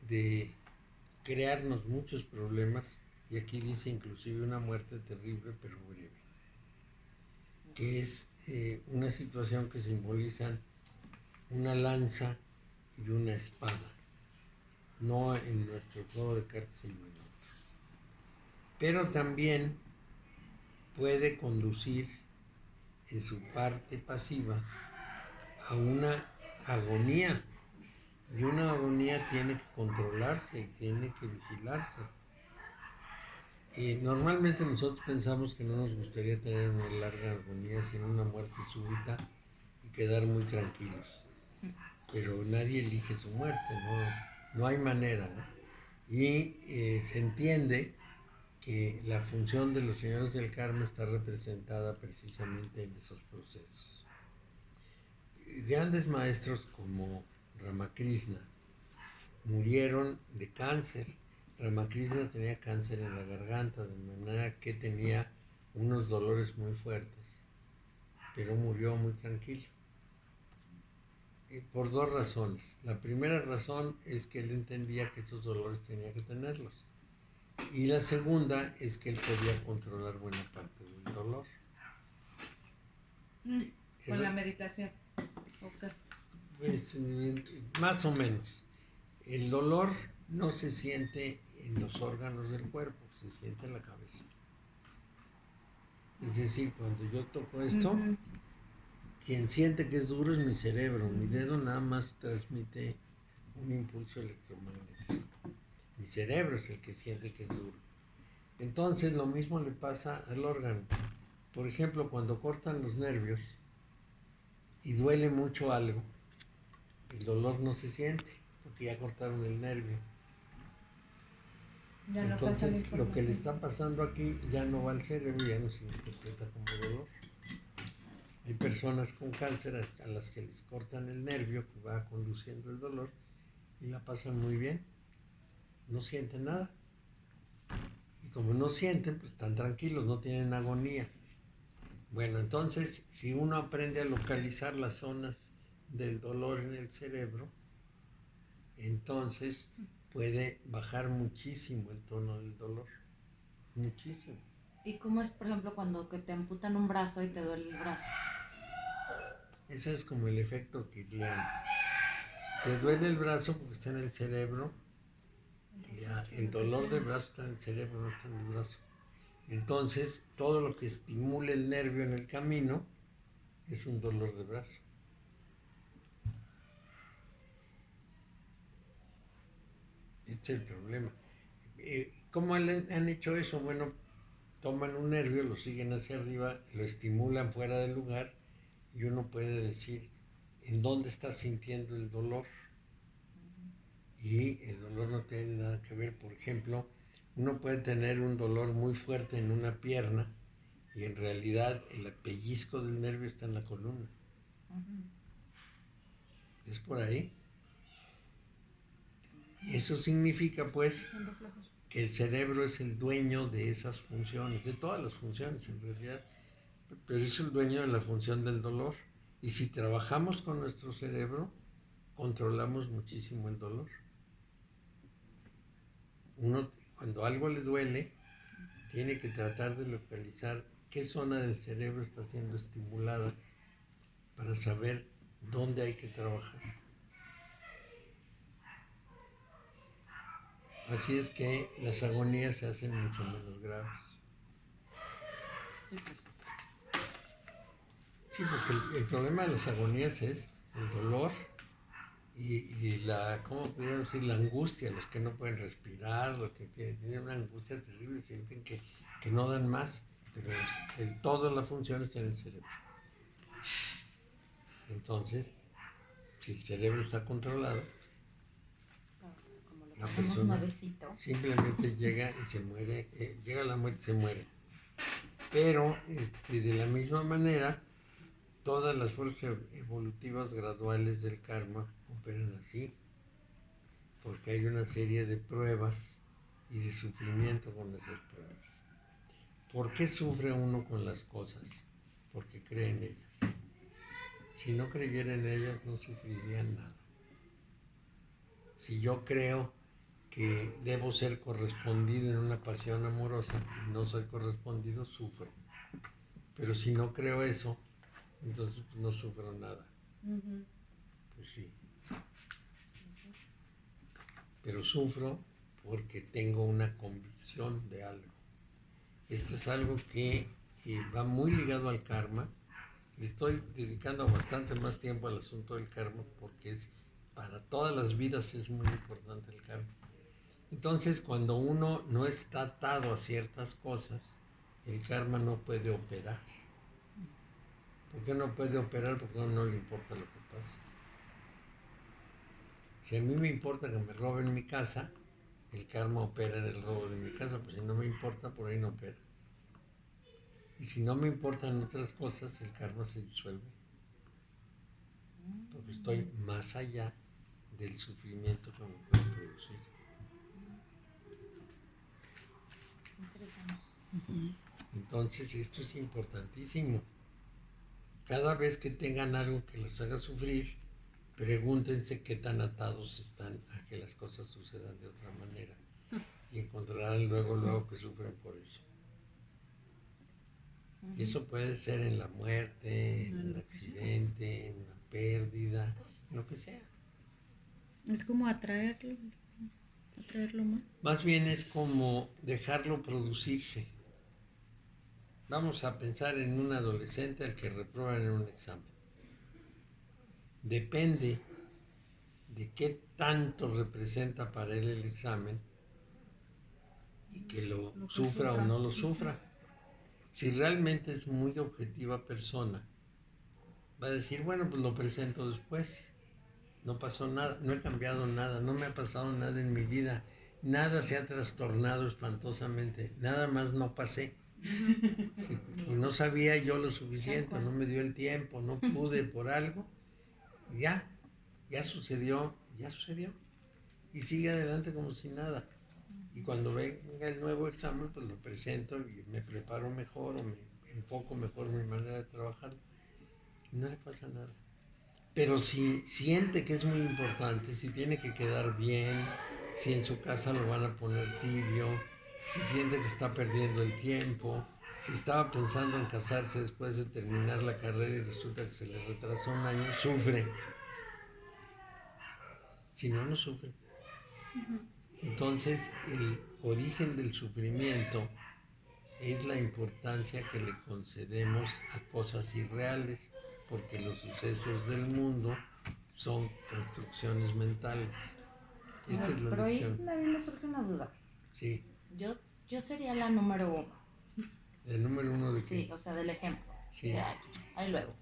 de crearnos muchos problemas, y aquí dice inclusive una muerte terrible pero breve, que es una situación que simbolizan una lanza y una espada, no en nuestro juego de cartas sino en otro. Pero también puede conducir en su parte pasiva a una agonía, y una agonía tiene que controlarse y tiene que vigilarse. Normalmente nosotros pensamos que no nos gustaría tener una larga agonía, sino una muerte súbita y quedar muy tranquilos. Pero nadie elige su muerte, no hay manera, ¿no? Y se entiende que la función de los señores del karma está representada precisamente en esos procesos. Grandes maestros como Ramakrishna murieron de cáncer. Ramakrishna tenía cáncer en la garganta, de manera que tenía unos dolores muy fuertes, pero murió muy tranquilo. Por dos razones. La primera razón es que él entendía que esos dolores tenía que tenerlos. Y la segunda es que él podía controlar buena parte del dolor. Con la meditación. Okay. Pues más o menos. El dolor no se siente en los órganos del cuerpo, se siente en la cabeza. Es decir, cuando yo toco esto, quien siente que es duro es mi cerebro. Mi dedo nada más transmite un impulso electromagnético. Mi cerebro es el que siente que es duro. Entonces lo mismo le pasa al órgano. Por ejemplo, cuando cortan los nervios y duele mucho algo, el dolor no se siente porque ya cortaron el nervio. Ya Entonces no lo que le está pasando aquí ya no va al cerebro, ya no se interpreta como dolor. Hay personas con cáncer a las que les cortan el nervio que va conduciendo el dolor y la pasan muy bien, no sienten nada. Y como no sienten, pues están tranquilos, no tienen agonía. Bueno, entonces, si uno aprende a localizar las zonas del dolor en el cerebro, entonces puede bajar muchísimo el tono del dolor. Muchísimo. ¿Y cómo es, por ejemplo, cuando que te amputan un brazo y te duele el brazo? Eso es como el efecto kirliano. Te duele el brazo porque está en el cerebro. Ya, el dolor del brazo está en el cerebro, no está en el brazo. Entonces, todo lo que estimule el nervio en el camino es un dolor de brazo. Este es el problema. ¿Cómo han hecho eso? Bueno, toman un nervio, lo siguen hacia arriba, lo estimulan fuera del lugar y uno puede decir en dónde está sintiendo el dolor. Y el dolor no tiene nada que ver. Por ejemplo, uno puede tener un dolor muy fuerte en una pierna y en realidad el pellizco del nervio está en la columna. ¿Es por ahí? Eso significa pues que el cerebro es el dueño de esas funciones, de todas las funciones en realidad, pero es el dueño de la función del dolor. Y si trabajamos con nuestro cerebro, controlamos muchísimo el dolor. Uno, cuando algo le duele, tiene que tratar de localizar qué zona del cerebro está siendo estimulada para saber dónde hay que trabajar. Así es que las agonías se hacen mucho menos graves. Sí, porque el problema de las agonías es el dolor y la, ¿cómo podría decir? La angustia, los que no pueden respirar, los que tienen una angustia terrible, sienten que no dan más, pero toda la función está en el cerebro. Entonces, si el cerebro está controlado, Como le la ponemos persona nuevecito. simplemente llega y se muere, llega a la muerte y se muere. Pero de la misma manera, todas las fuerzas evolutivas graduales del karma operan así, porque hay una serie de pruebas y de sufrimiento con esas pruebas. ¿Por qué sufre uno con las cosas? Porque cree en ellas. Si no creyera en ellas, no sufriría nada. Si yo creo que debo ser correspondido en una pasión amorosa y no soy correspondido, sufro. Pero si no creo eso, entonces no sufro nada. Pues sí. Pero sufro porque tengo una convicción de algo. Esto es algo que va muy ligado al karma. Le estoy dedicando bastante más tiempo al asunto del karma porque para todas las vidas es muy importante el karma. Entonces, cuando uno no está atado a ciertas cosas, el karma no puede operar. ¿Por qué no puede operar? Porque a uno no le importa lo que pasa. Si a mí me importa que me roben mi casa, el karma opera en el robo de mi casa, pues si no me importa, por ahí no opera. Y si no me importan otras cosas, el karma se disuelve. Porque estoy más allá del sufrimiento que me puede producir. Interesante. Entonces, esto es importantísimo. Cada vez que tengan algo que los haga sufrir, pregúntense qué tan atados están a que las cosas sucedan de otra manera. Y encontrarán luego que sufren por eso. Y eso puede ser en la muerte, en un accidente, en una pérdida, en lo que sea. Es como atraerlo más. Más bien es como dejarlo producirse. Vamos a pensar en un adolescente al que reprueban en un examen. Depende de qué tanto representa para él el examen y que lo sufra o no lo sufra. Si realmente es muy objetiva persona, va a decir, bueno, pues lo presento después. No pasó nada, no he cambiado nada, no me ha pasado nada en mi vida, nada se ha trastornado espantosamente, nada más no pasé. Y no sabía yo lo suficiente, no me dio el tiempo, no pude por algo. Ya sucedió. Y sigue adelante como si nada. Y cuando venga el nuevo examen, pues lo presento y me preparo mejor o me enfoco mejor mi manera de trabajar. No le pasa nada. Pero si siente que es muy importante, si tiene que quedar bien, si en su casa lo van a poner tibio, si siente que está perdiendo el tiempo, si estaba pensando en casarse después de terminar la carrera y resulta que se le retrasó un año, sufre. Si no, no sufre. Entonces, el origen del sufrimiento es la importancia que le concedemos a cosas irreales, porque los sucesos del mundo son construcciones mentales. Esta es la Pero lección. ahí a mí me surge una duda. Sí. Yo sería la número 1. ¿El número 1 de qué? Sí, o sea, del ejemplo. Sí. Ahí luego.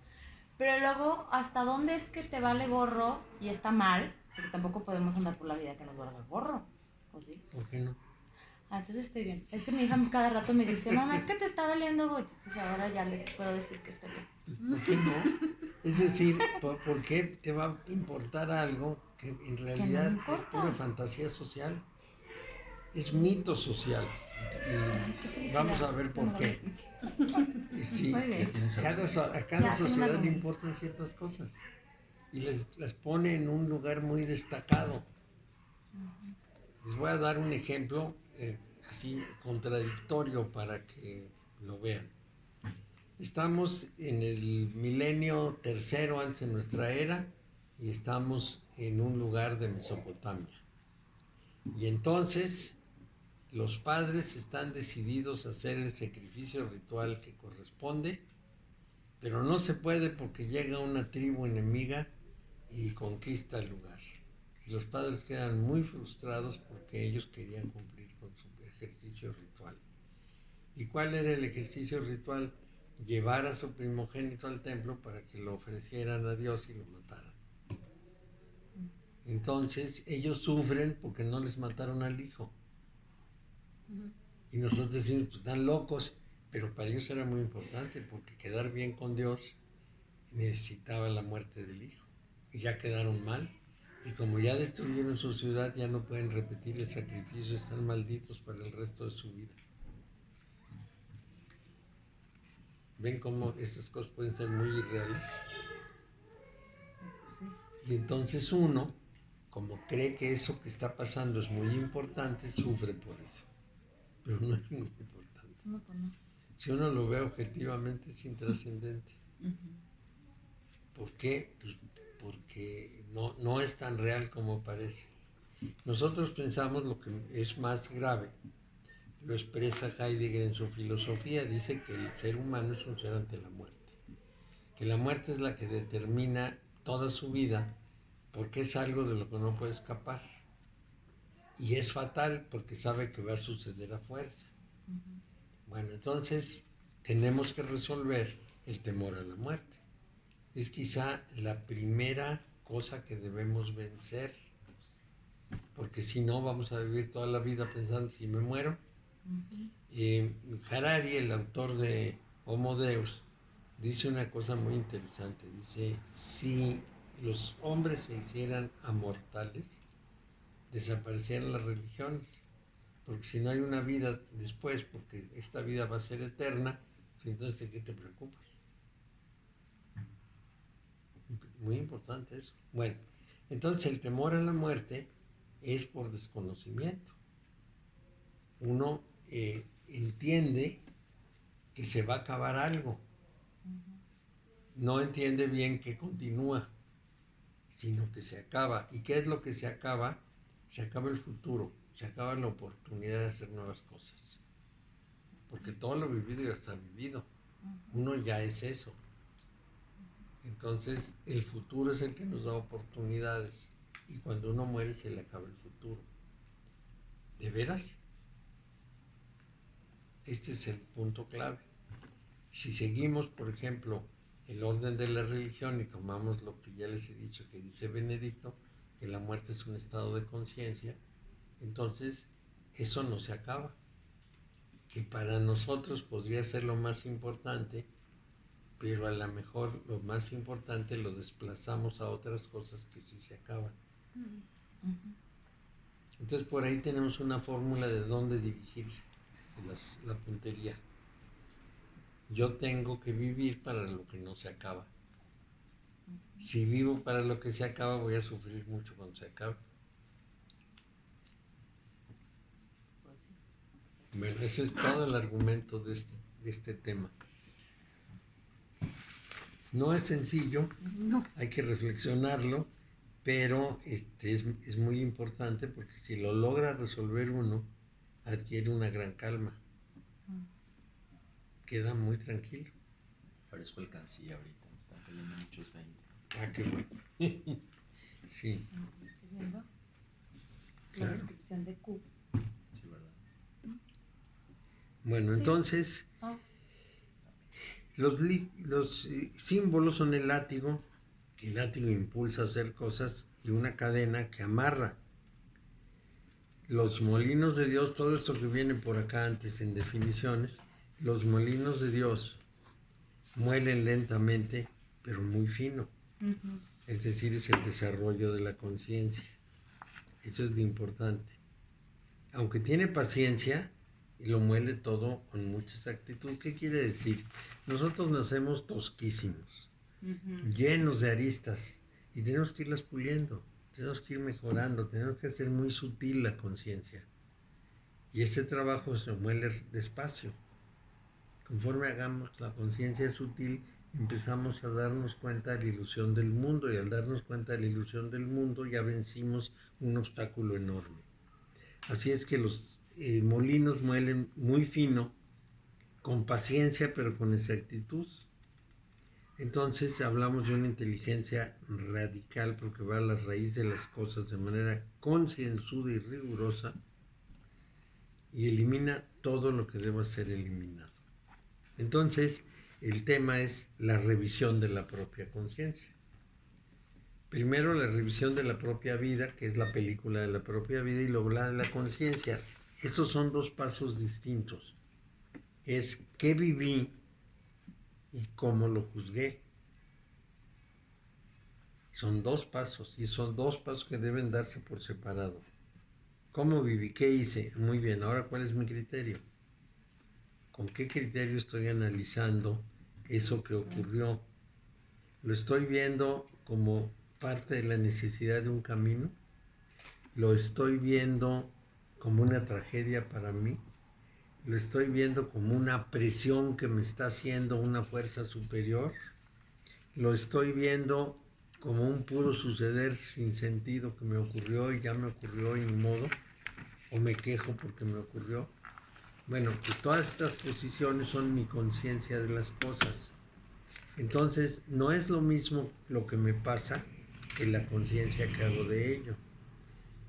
Pero luego, ¿hasta dónde es que te vale gorro y está mal? Porque tampoco podemos andar por la vida que nos valga gorro. ¿O sí? ¿Por qué no? Entonces estoy bien. Es que mi hija cada rato me dice, mamá, es que te está valiendo gorro. Entonces ahora ya le puedo decir que estoy bien. ¿Por qué no? Es decir, ¿por qué te va a importar algo que en realidad es pura fantasía social? es mito social. Ay, qué Y felicidad. vamos a ver por qué. Y sí, Muy bien. tienes a cada Ya, tiene un sociedad le argumento. importan ciertas cosas y las pone en un lugar muy destacado. Les voy a dar un ejemplo así contradictorio para que lo vean. Estamos en el milenio tercero antes de nuestra era y estamos en un lugar de Mesopotamia. Y entonces los padres están decididos a hacer el sacrificio ritual que corresponde, pero no se puede porque llega una tribu enemiga y conquista el lugar. Y los padres quedan muy frustrados porque ellos querían cumplir con su ejercicio ritual. ¿Y cuál era el ejercicio ritual? Llevar a su primogénito al templo para que lo ofrecieran a Dios y lo mataran. Entonces ellos sufren porque no les mataron al hijo. Y nosotros decimos, pues están locos, pero para ellos era muy importante porque quedar bien con Dios necesitaba la muerte del hijo. Y ya quedaron mal. Y como ya destruyeron su ciudad, ya no pueden repetir el sacrificio, están malditos para el resto de su vida. ¿Ven cómo estas cosas pueden ser muy irreales? Y entonces uno, como cree que eso que está pasando es muy importante, sufre por eso. Pero no es muy importante. No, pues no. Si uno lo ve objetivamente es intrascendente. ¿Por qué? Pues porque no es tan real como parece. Nosotros pensamos lo que es más grave. Lo expresa Heidegger en su filosofía. Dice que el ser humano es un ser ante la muerte. Que la muerte es la que determina toda su vida porque es algo de lo que no puede escapar. Y es fatal porque sabe que va a suceder a fuerza. Bueno, entonces tenemos que resolver el temor a la muerte. Es quizá la primera cosa que debemos vencer, porque si no vamos a vivir toda la vida pensando si me muero. Harari, el autor de Homo Deus, dice una cosa muy interesante. Dice, si los hombres se hicieran amortales, desaparecieran las religiones. Porque si no hay una vida después, porque esta vida va a ser eterna, entonces ¿de qué te preocupas? Muy importante eso. Bueno, entonces el temor a la muerte es por desconocimiento. Uno entiende que se va a acabar algo. No entiende bien que continúa, sino que se acaba. ¿Y qué es lo que se acaba? Se acaba el futuro, se acaba la oportunidad de hacer nuevas cosas. Porque todo lo vivido ya está vivido. Uno ya es eso. Entonces, el futuro es el que nos da oportunidades. Y cuando uno muere, se le acaba el futuro. ¿De veras? Este es el punto clave. Si seguimos, por ejemplo, el orden de la religión y tomamos lo que ya les he dicho que dice Benedicto, que la muerte es un estado de conciencia, entonces eso no se acaba. Que para nosotros podría ser lo más importante, pero a lo mejor lo más importante lo desplazamos a otras cosas que sí se acaban. Entonces por ahí tenemos una fórmula de dónde dirigir la puntería. Yo tengo que vivir para lo que no se acaba. Si vivo para lo que se acaba, voy a sufrir mucho cuando se acabe. Bueno, ese es todo el argumento de este tema. No es sencillo, No. hay que reflexionarlo, pero es muy importante porque si lo logra resolver uno, adquiere una gran calma. Queda muy tranquilo. Parezco alcancía ahorita, me están cayendo muchos 20. Ah, qué bueno. Sí, Estoy viendo la claro. descripción de Q. Sí, ¿verdad? Bueno, Sí. entonces, Ah, los símbolos son el látigo, que el látigo impulsa a hacer cosas, y una cadena que amarra. Los molinos de Dios, todo esto que viene por acá antes en definiciones, los molinos de Dios muelen lentamente, pero muy fino. Es decir, es el desarrollo de la conciencia. Eso es lo importante. aunque tiene paciencia, y lo muele todo con mucha exactitud. ¿Qué quiere decir? Nosotros nacemos tosquísimos, llenos de aristas, y tenemos que irlas puliendo, tenemos que ir mejorando, tenemos que hacer muy sutil la conciencia. Y ese trabajo se muele despacio. Conforme hagamos la conciencia sutil, empezamos a darnos cuenta de la ilusión del mundo, y al darnos cuenta de la ilusión del mundo ya vencimos un obstáculo enorme. Así es que los molinos muelen muy fino, con paciencia pero con exactitud. Entonces hablamos de una inteligencia radical, porque va a la raíz de las cosas de manera concienzuda y rigurosa, y elimina todo lo que deba ser eliminado. Entonces, el tema es la revisión de la propia conciencia. Primero la revisión de la propia vida, que es la película de la propia vida, y luego la de la conciencia. Estos son dos pasos distintos. Es qué viví y cómo lo juzgué. Son dos pasos, y son dos pasos que deben darse por separado. ¿Cómo viví? ¿Qué hice? Muy bien, ahora ¿cuál es mi criterio? ¿Con qué criterio estoy analizando eso que ocurrió? ¿Lo estoy viendo como parte de la necesidad de un camino? ¿Lo estoy viendo como una tragedia para mí? ¿Lo estoy viendo como una presión que me está haciendo una fuerza superior? ¿Lo estoy viendo como un puro suceder sin sentido que me ocurrió y ya me ocurrió y ni modo? ¿O me quejo porque me ocurrió? Bueno, pues todas estas posiciones son mi conciencia de las cosas. Entonces, no es lo mismo lo que me pasa que la conciencia que hago de ello.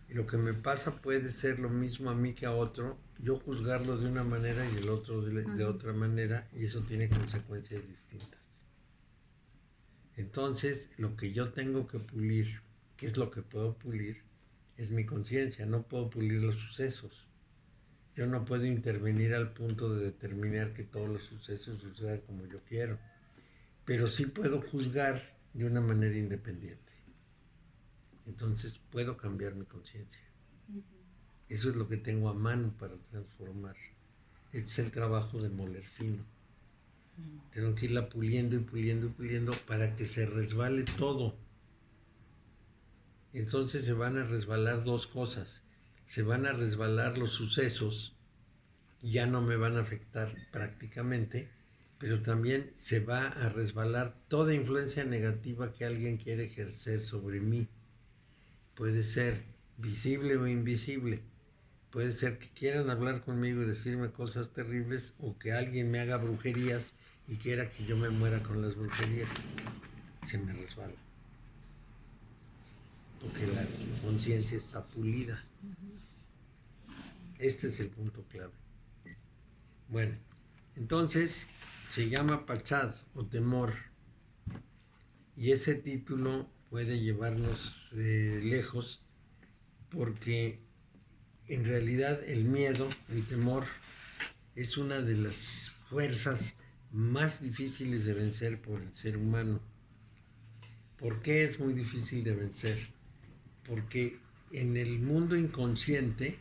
Y lo que me pasa puede ser lo mismo a mí que a otro, yo juzgarlo de una manera y el otro de otra manera, y eso tiene consecuencias distintas. Entonces, lo que yo tengo que pulir, ¿qué es lo que puedo pulir? Es mi conciencia. No puedo pulir los sucesos. Yo no puedo intervenir al punto de determinar que todos los sucesos sucedan como yo quiero, pero sí puedo juzgar de una manera independiente. Entonces puedo cambiar mi conciencia. Eso es lo que tengo a mano para transformar. Este es el trabajo de moler fino. Tengo que irla puliendo y puliendo y puliendo para que se resbale todo. Entonces se van a resbalar dos cosas. Se van a resbalar los sucesos, ya no me van a afectar prácticamente, pero también se va a resbalar toda influencia negativa que alguien quiere ejercer sobre mí. Puede ser visible o invisible. Puede ser que quieran hablar conmigo y decirme cosas terribles, o que alguien me haga brujerías y quiera que yo me muera con las brujerías. Se me resbala. Porque la conciencia está pulida. Este es el punto clave. Bueno, entonces se llama Pachad o temor, y ese título puede llevarnos lejos, porque en realidad el miedo, el temor, es una de las fuerzas más difíciles de vencer por el ser humano. ¿Por qué es muy difícil de vencer? Porque en el mundo inconsciente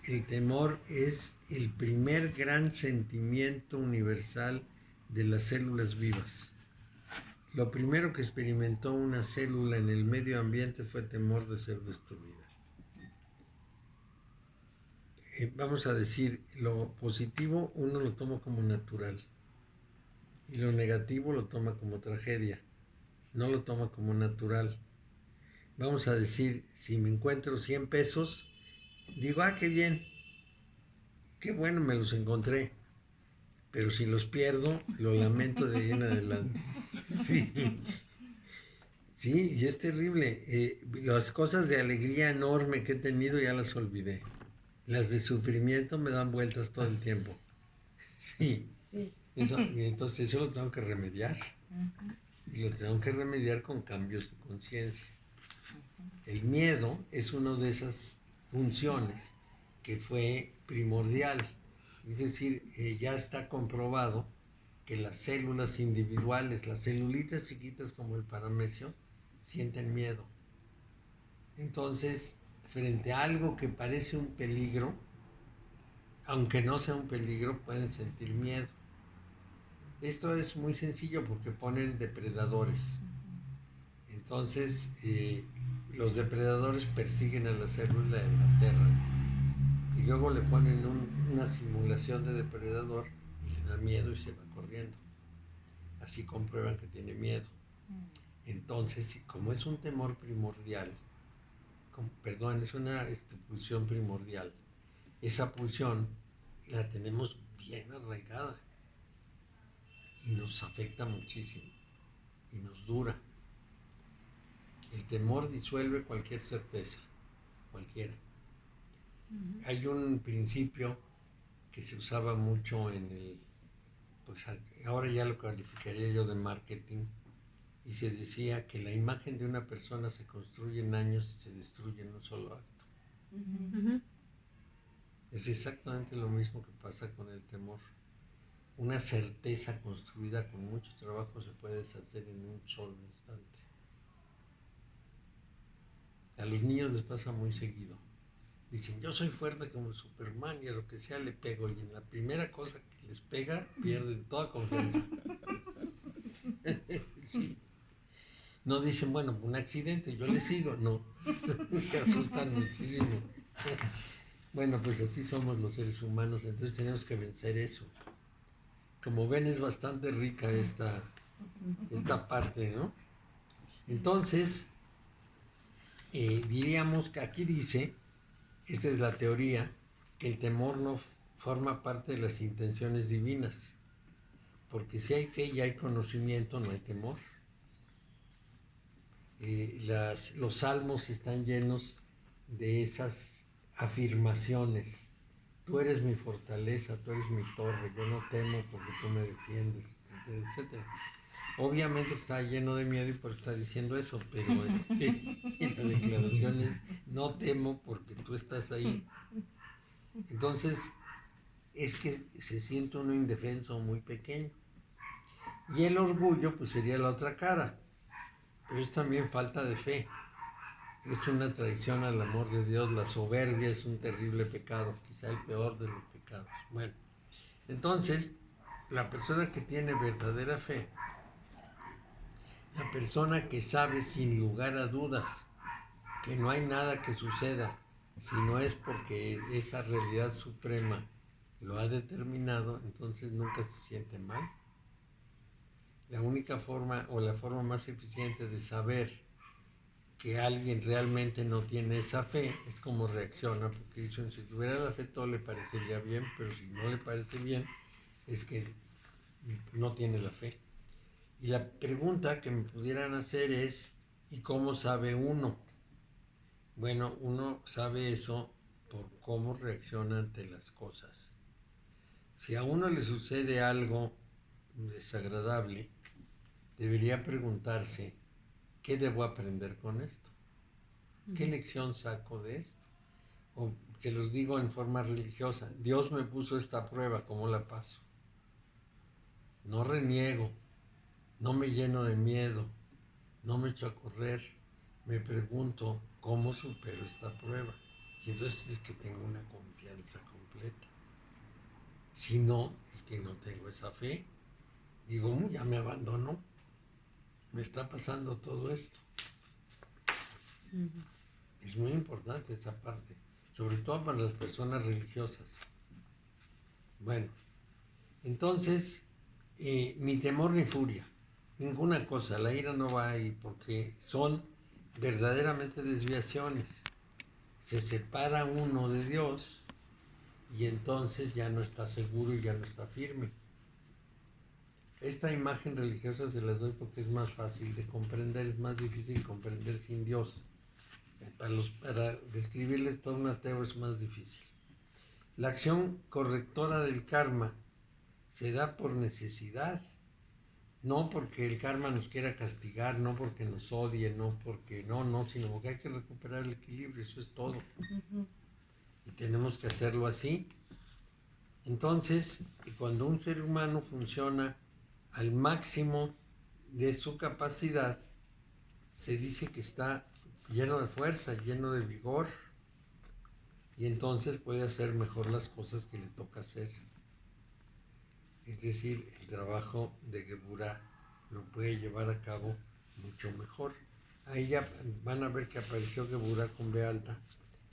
el temor es el primer gran sentimiento universal de las células vivas. Lo primero que experimentó una célula en el medio ambiente fue temor de ser destruida. Vamos a decir, lo positivo uno lo toma como natural, y lo negativo lo toma como tragedia, no lo toma como natural. Vamos a decir, si me encuentro 100 pesos, digo, qué bien, qué bueno, me los encontré. Pero si los pierdo, lo lamento de ahí en adelante. Sí, sí, y es terrible. Las cosas de alegría enorme que he tenido ya las olvidé. Las de sufrimiento me dan vueltas todo el tiempo. Sí. Eso, y entonces eso lo tengo que remediar. Y lo tengo que remediar con cambios de conciencia. El miedo es una de esas funciones que fue primordial. Es decir, ya está comprobado que las células individuales, las celulitas chiquitas como el paramecio, sienten miedo. Entonces, frente a algo que parece un peligro, aunque no sea un peligro, pueden sentir miedo. Esto es muy sencillo porque ponen depredadores. Entonces, los depredadores persiguen a la célula y la aterran. Y luego le ponen una simulación de depredador y le da miedo y se va corriendo. Así comprueban que tiene miedo. Entonces, como es un temor primordial, es una pulsión primordial, esa pulsión la tenemos bien arraigada y nos afecta muchísimo y nos dura. El temor disuelve cualquier certeza, cualquiera. Hay un principio que se usaba mucho pues ahora ya lo calificaría yo de marketing, y se decía que la imagen de una persona se construye en años y se destruye en un solo acto. Es exactamente lo mismo que pasa con el temor. Una certeza construida con mucho trabajo se puede deshacer en un solo instante. A los niños les pasa muy seguido. Dicen, yo soy fuerte como Superman y a lo que sea le pego. Y en la primera cosa que les pega, pierden toda confianza. Sí. No dicen, bueno, un accidente, yo le sigo. No, se asustan muchísimo. Bueno, pues así somos los seres humanos, entonces tenemos que vencer eso. Como ven, es bastante rica esta parte, ¿no? Entonces, diríamos que aquí dice, esa es la teoría, que el temor no forma parte de las intenciones divinas, porque si hay fe y hay conocimiento, no hay temor. Los salmos están llenos de esas afirmaciones. Tú eres mi fortaleza, tú eres mi torre, yo no temo porque tú me defiendes, etcétera, etcétera. Obviamente está lleno de miedo y por eso está diciendo eso, pero la declaración es, no temo porque tú estás ahí. Entonces, es que se siente uno indefenso, muy pequeño. Y el orgullo, pues sería la otra cara, pero es también falta de fe. Es una traición al amor de Dios. La soberbia es un terrible pecado, quizá el peor de los pecados. Bueno, entonces, la persona que tiene verdadera fe, la persona que sabe sin lugar a dudas que no hay nada que suceda si no es porque esa realidad suprema lo ha determinado, entonces nunca se siente mal. La única forma o la forma más eficiente de saber que alguien realmente no tiene esa fe es como reacciona, porque dicen, si tuviera la fe todo le parecería bien, pero si no le parece bien es que no tiene la fe. Y la pregunta que me pudieran hacer es, ¿y cómo sabe uno? Bueno, uno sabe eso por cómo reacciona ante las cosas. Si a uno le sucede algo desagradable, debería preguntarse, ¿qué debo aprender con esto? ¿Qué lección saco de esto? O se los digo en forma religiosa, Dios me puso esta prueba, ¿cómo la paso? No reniego, no me lleno de miedo, no me echo a correr, me pregunto, ¿cómo supero esta prueba? Y entonces es que tengo una confianza completa. Si no, es que no tengo esa fe. Digo, ya me abandonó, me está pasando todo esto. Es muy importante esa parte, sobre todo para las personas religiosas. Bueno, entonces, ni temor ni furia, ninguna cosa, la ira no va ahí, porque son verdaderamente desviaciones. Se separa uno de Dios y entonces ya no está seguro y ya no está firme. Esta imagen religiosa se las doy porque es más fácil de comprender, es más difícil comprender sin Dios. Para describirles todo un ateo es más difícil. La acción correctora del karma se da por necesidad, no porque el karma nos quiera castigar, no porque nos odie, no porque sino porque hay que recuperar el equilibrio, eso es todo. Y tenemos que hacerlo así. Entonces, cuando un ser humano funciona al máximo de su capacidad, se dice que está lleno de fuerza, lleno de vigor, y entonces puede hacer mejor las cosas que le toca hacer. Es decir, el trabajo de Geburah lo puede llevar a cabo mucho mejor. Ahí ya van a ver que apareció Geburah con B alta,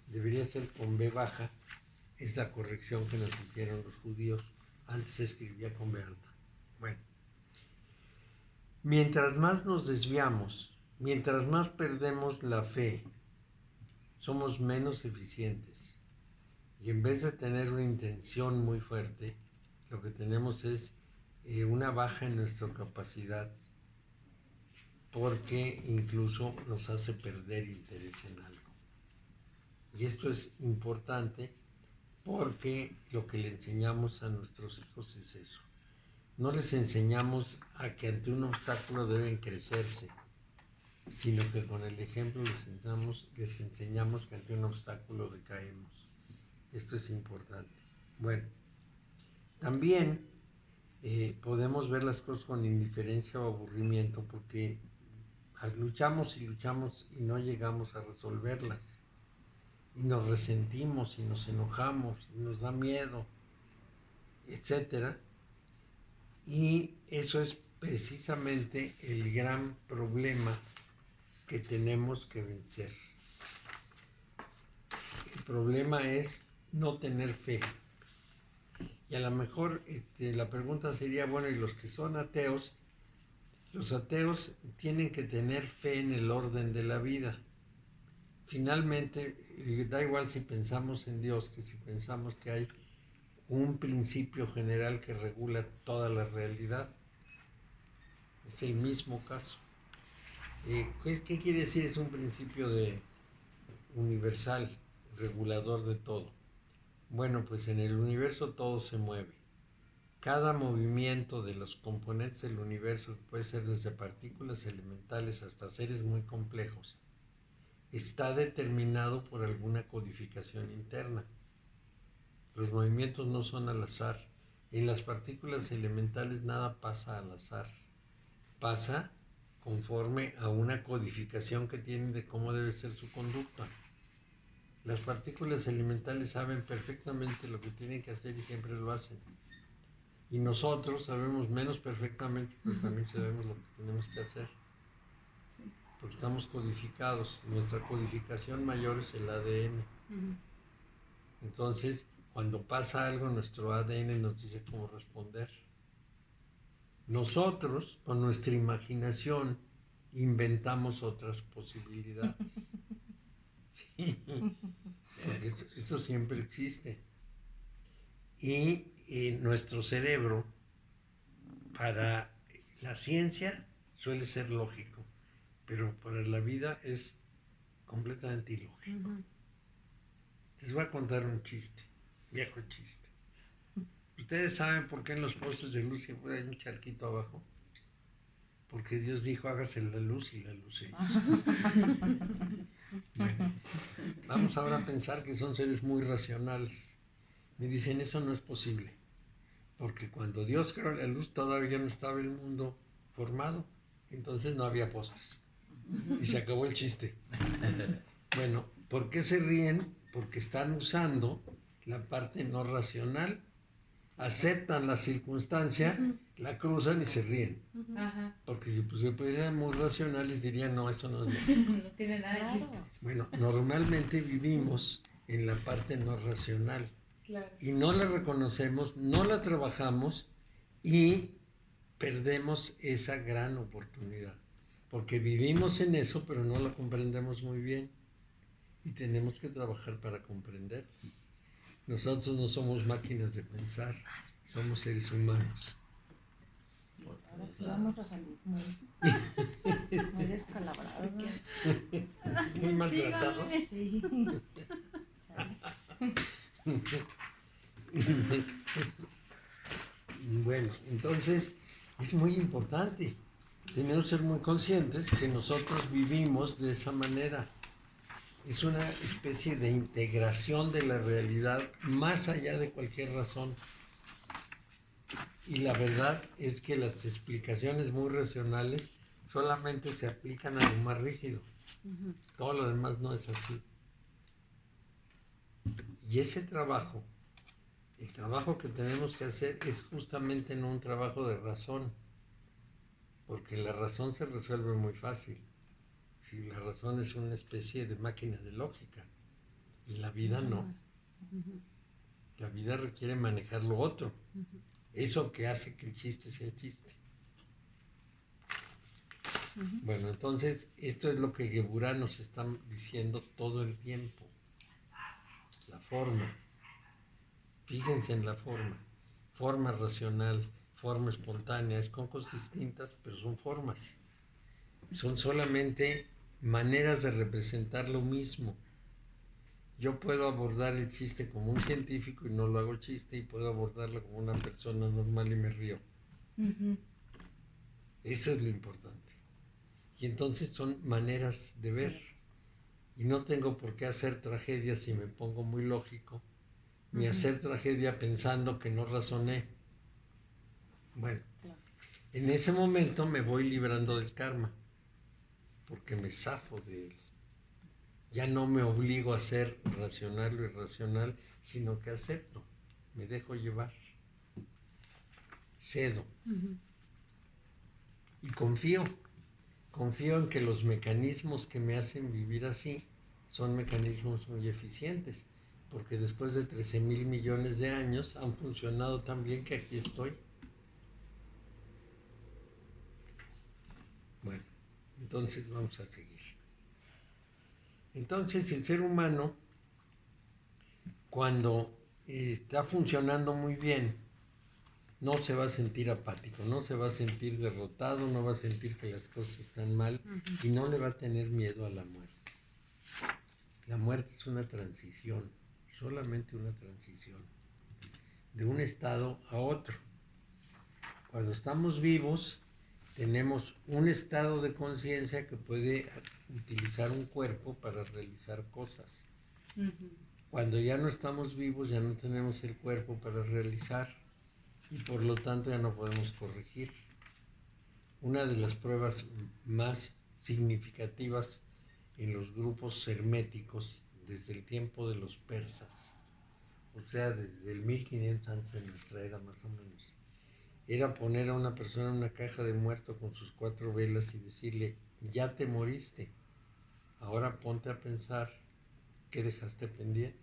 debería ser con B baja, es la corrección que nos hicieron los judíos, antes se escribía con B alta. Bueno, mientras más nos desviamos, mientras más perdemos la fe, somos menos eficientes. Y en vez de tener una intención muy fuerte, lo que tenemos es una baja en nuestra capacidad, porque incluso nos hace perder interés en algo. Y esto es importante porque lo que le enseñamos a nuestros hijos es eso. No les enseñamos a que ante un obstáculo deben crecerse, sino que con el ejemplo les enseñamos que ante un obstáculo decaemos. Esto es importante. Bueno, también podemos ver las cosas con indiferencia o aburrimiento porque luchamos y no llegamos a resolverlas. Y nos resentimos y nos enojamos y nos da miedo, etc. Y eso es precisamente el gran problema que tenemos que vencer. El problema es no tener fe. Y a lo mejor la pregunta sería, bueno, ¿y los que son ateos? Los ateos tienen que tener fe en el orden de la vida. Finalmente, da igual si pensamos en Dios que si pensamos que hay un principio general que regula toda la realidad. Es el mismo caso. ¿Qué quiere decir? Es un principio universal, regulador de todo. Bueno, pues en el universo todo se mueve. Cada movimiento de los componentes del universo, que puede ser desde partículas elementales hasta seres muy complejos, está determinado por alguna codificación interna. Los movimientos no son al azar. En las partículas elementales nada pasa al azar. Pasa conforme a una codificación que tienen de cómo debe ser su conducta. Las partículas elementales saben perfectamente lo que tienen que hacer y siempre lo hacen. Y nosotros sabemos menos perfectamente, pero también sabemos lo que tenemos que hacer. Porque estamos codificados. Nuestra codificación mayor es el ADN. Entonces, cuando pasa algo, nuestro ADN nos dice cómo responder. Nosotros, con nuestra imaginación, inventamos otras posibilidades. Porque eso siempre existe. Y nuestro cerebro, para la ciencia, suele ser lógico, pero para la vida es completamente ilógico. Les voy a contar un chiste, viejo chiste. ¿Ustedes saben por qué en los postes de luz siempre hay un charquito abajo? Porque Dios dijo, hágase la luz y la luz se hizo. Bueno, vamos ahora a pensar que son seres muy racionales. Me dicen, eso no es posible, porque cuando Dios creó la luz todavía no estaba el mundo formado, entonces no había postes. Y se acabó el chiste. Bueno, ¿por qué se ríen? Porque están usando la parte no racional. Aceptan la circunstancia, la cruzan y se ríen. Porque si se pudieran muy racionales dirían, no, eso no es lo. No tiene nada de chiste. Bueno, normalmente vivimos en la parte no racional. Claro. Y no la reconocemos, no la trabajamos y perdemos esa gran oportunidad. Porque vivimos en eso, pero no lo comprendemos muy bien. Y tenemos que trabajar para comprender. Nosotros no somos máquinas de pensar, somos seres humanos. Ahora sí vamos a salir muy descalabrados. Muy maltratados. Sí. Bueno, entonces es muy importante. Tenemos que ser muy conscientes que nosotros vivimos de esa manera. Es una especie de integración de la realidad más allá de cualquier razón. Y la verdad es que las explicaciones muy racionales solamente se aplican a lo más rígido. Todo lo demás no es así. Y ese trabajo, el trabajo que tenemos que hacer es justamente no un trabajo de razón, porque la razón se resuelve muy fácil. Si la razón es una especie de máquina de lógica, y la vida no. La vida requiere manejar lo otro. Eso que hace que el chiste sea chiste. Bueno, entonces esto es lo que Geburah nos está diciendo todo el tiempo. La forma. Fíjense en la forma. Forma racional, forma espontánea. Es con cosas distintas, pero son formas. Son solamente maneras de representar lo mismo. Yo puedo abordar el chiste como un científico y no lo hago chiste, y puedo abordarlo como una persona normal y me río. Eso es lo importante. Y entonces son maneras de ver. Y no tengo por qué hacer tragedia si me pongo muy lógico, ni hacer tragedia pensando que no razoné. Bueno, en ese momento me voy librando del karma, porque me zafo de él. Ya no me obligo a hacer racional o irracional, sino que acepto, me dejo llevar, cedo. Y confío en que los mecanismos que me hacen vivir así son mecanismos muy eficientes, porque después de 13,000 millones de años han funcionado tan bien que aquí estoy. Bueno, entonces vamos a seguir. Entonces el ser humano, cuando está funcionando muy bien, no se va a sentir apático, no se va a sentir derrotado, no va a sentir que las cosas están mal y no le va a tener miedo a la muerte. La muerte es una transición, solamente una transición, de un estado a otro. Cuando estamos vivos, tenemos un estado de conciencia que puede utilizar un cuerpo para realizar cosas. Cuando ya no estamos vivos, ya no tenemos el cuerpo para realizar y por lo tanto ya no podemos corregir. Una de las pruebas más significativas en los grupos herméticos desde el tiempo de los persas, o sea, desde el 1500 antes de nuestra era más o menos, era poner a una persona en una caja de muerto con sus 4 velas y decirle: ya te moriste, ahora ponte a pensar qué dejaste pendiente,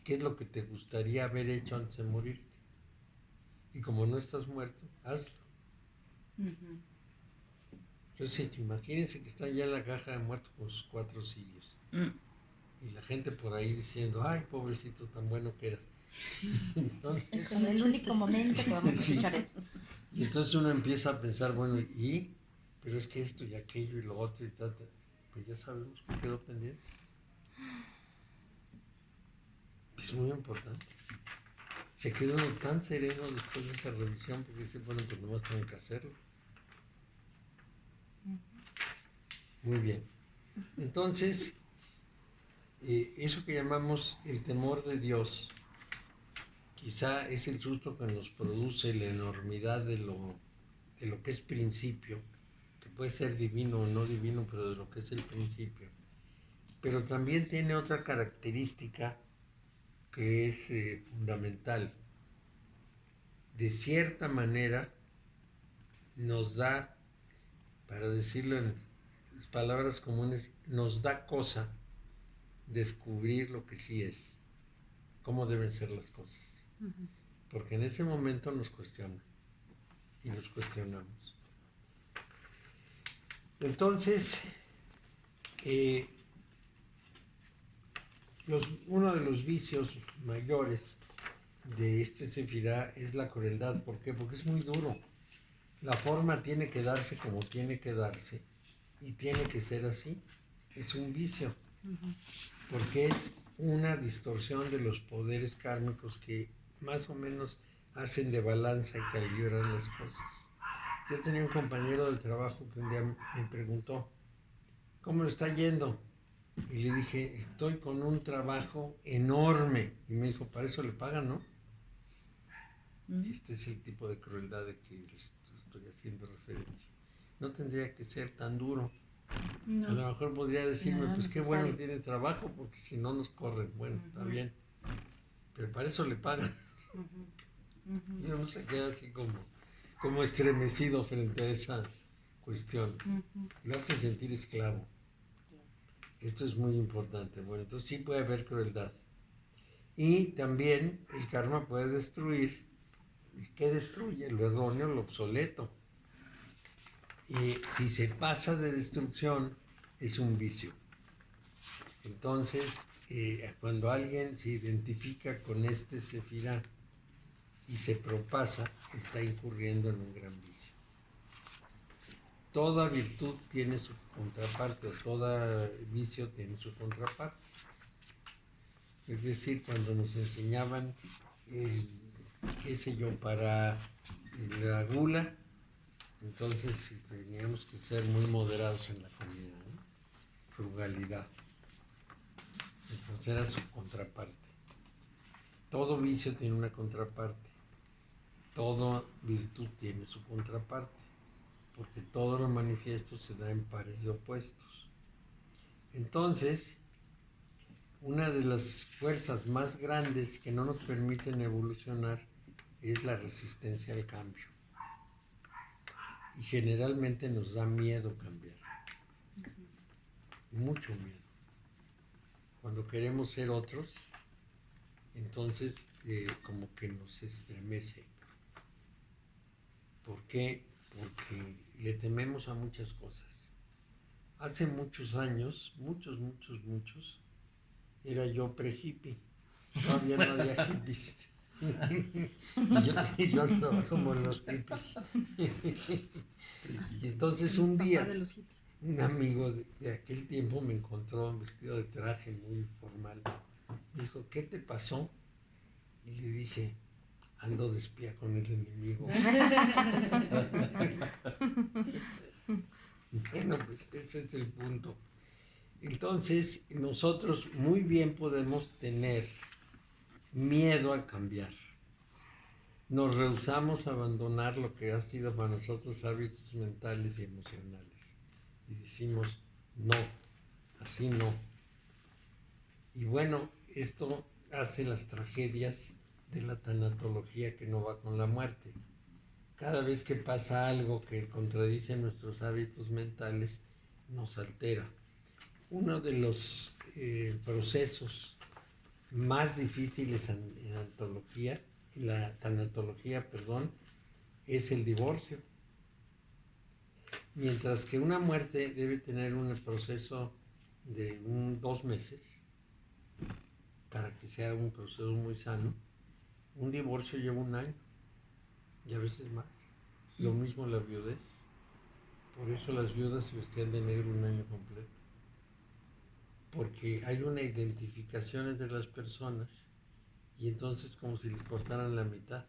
qué es lo que te gustaría haber hecho antes de morirte, y como no estás muerto, hazlo. Entonces imagínense que está ya en la caja de muerto con sus 4 cirios y la gente por ahí diciendo: ay, pobrecito, tan bueno que era. Entonces, Es como el único momento que vamos a escuchar eso. Y entonces uno empieza a pensar, bueno, pero es que esto y aquello y lo otro y tal, pues ya sabemos que quedó pendiente. Es muy importante. Se quedó uno tan sereno después de esa revisión porque dice: bueno, pues nomás tengo que hacerlo. Muy bien. Entonces, eso que llamamos el temor de Dios, quizá es el susto que nos produce la enormidad de lo que es principio, que puede ser divino o no divino, pero de lo que es el principio. Pero también tiene otra característica que es fundamental. De cierta manera nos da, para decirlo en palabras comunes, nos da cosa descubrir lo que sí es, cómo deben ser las cosas. Porque en ese momento nos cuestiona y nos cuestionamos. Entonces, uno de los vicios mayores de este Sefirá es la crueldad. ¿Por qué? Porque es muy duro. La forma tiene que darse como tiene que darse y tiene que ser así. Es un vicio, porque es una distorsión de los poderes kármicos que más o menos hacen de balanza y calibran las cosas. Yo tenía un compañero de trabajo que un día me preguntó: ¿cómo le está yendo? Y le dije: estoy con un trabajo enorme. Y me dijo: para eso le pagan, ¿no? Este es el tipo de crueldad de que les estoy haciendo referencia. No tendría que ser tan duro. A lo mejor podría decirme, No, pues qué no bueno sabe. que tiene trabajo, porque si no nos corren. Bueno, está Ujú. bien. Pero para eso le pagan. Ujú, ujú, Y uno se queda así como estremecido frente a esa cuestión. ujú. Lo hace sentir esclavo. Esto es muy importante. Bueno, entonces sí puede haber crueldad. Y también el karma puede destruir. ¿Qué destruye? Lo erróneo, lo obsoleto. Y si se pasa de destrucción, es un vicio. Entonces, cuando alguien se identifica con este sefirá y se propasa, está incurriendo en un gran vicio. Toda virtud tiene su contraparte, o todo vicio tiene su contraparte. Es decir, cuando nos enseñaban, qué sé yo, para la gula, entonces teníamos que ser muy moderados en la comida, ¿no? Frugalidad. Entonces era su contraparte. Todo vicio tiene una contraparte. Toda virtud tiene su contraparte. Porque todo lo manifiesto se da en pares de opuestos. Entonces, una de las fuerzas más grandes que no nos permiten evolucionar es la resistencia al cambio. Y generalmente nos da miedo cambiar. Mucho miedo. Cuando queremos ser otros, entonces como que nos estremece. ¿Por qué? Porque le tememos a muchas cosas. Hace muchos años, muchos, era yo pre-hippie. Todavía no había hippies. y yo andaba como los hippies. Y entonces un día, un amigo de aquel tiempo me encontró vestido de traje muy formal. Me dijo, ¿qué te pasó? Y le dije, ando de espía con el enemigo. Bueno, pues ese es el punto. Entonces, nosotros muy bien podemos tener miedo a cambiar. Nos rehusamos a abandonar lo que ha sido para nosotros hábitos mentales y emocionales. Y decimos, no, así no. Y bueno, esto hace las tragedias de la tanatología que no va con la muerte. Cada vez que pasa algo que contradice nuestros hábitos mentales, nos altera. Uno de los procesos más difíciles en la tanatología, es el divorcio. Mientras que una muerte debe tener un proceso de 2 meses para que sea un proceso muy sano, un divorcio lleva 1 año y a veces más. Lo mismo la viudez. Por eso las viudas se vestían de negro 1 año completo. Porque hay una identificación entre las personas y entonces como si les cortaran la mitad.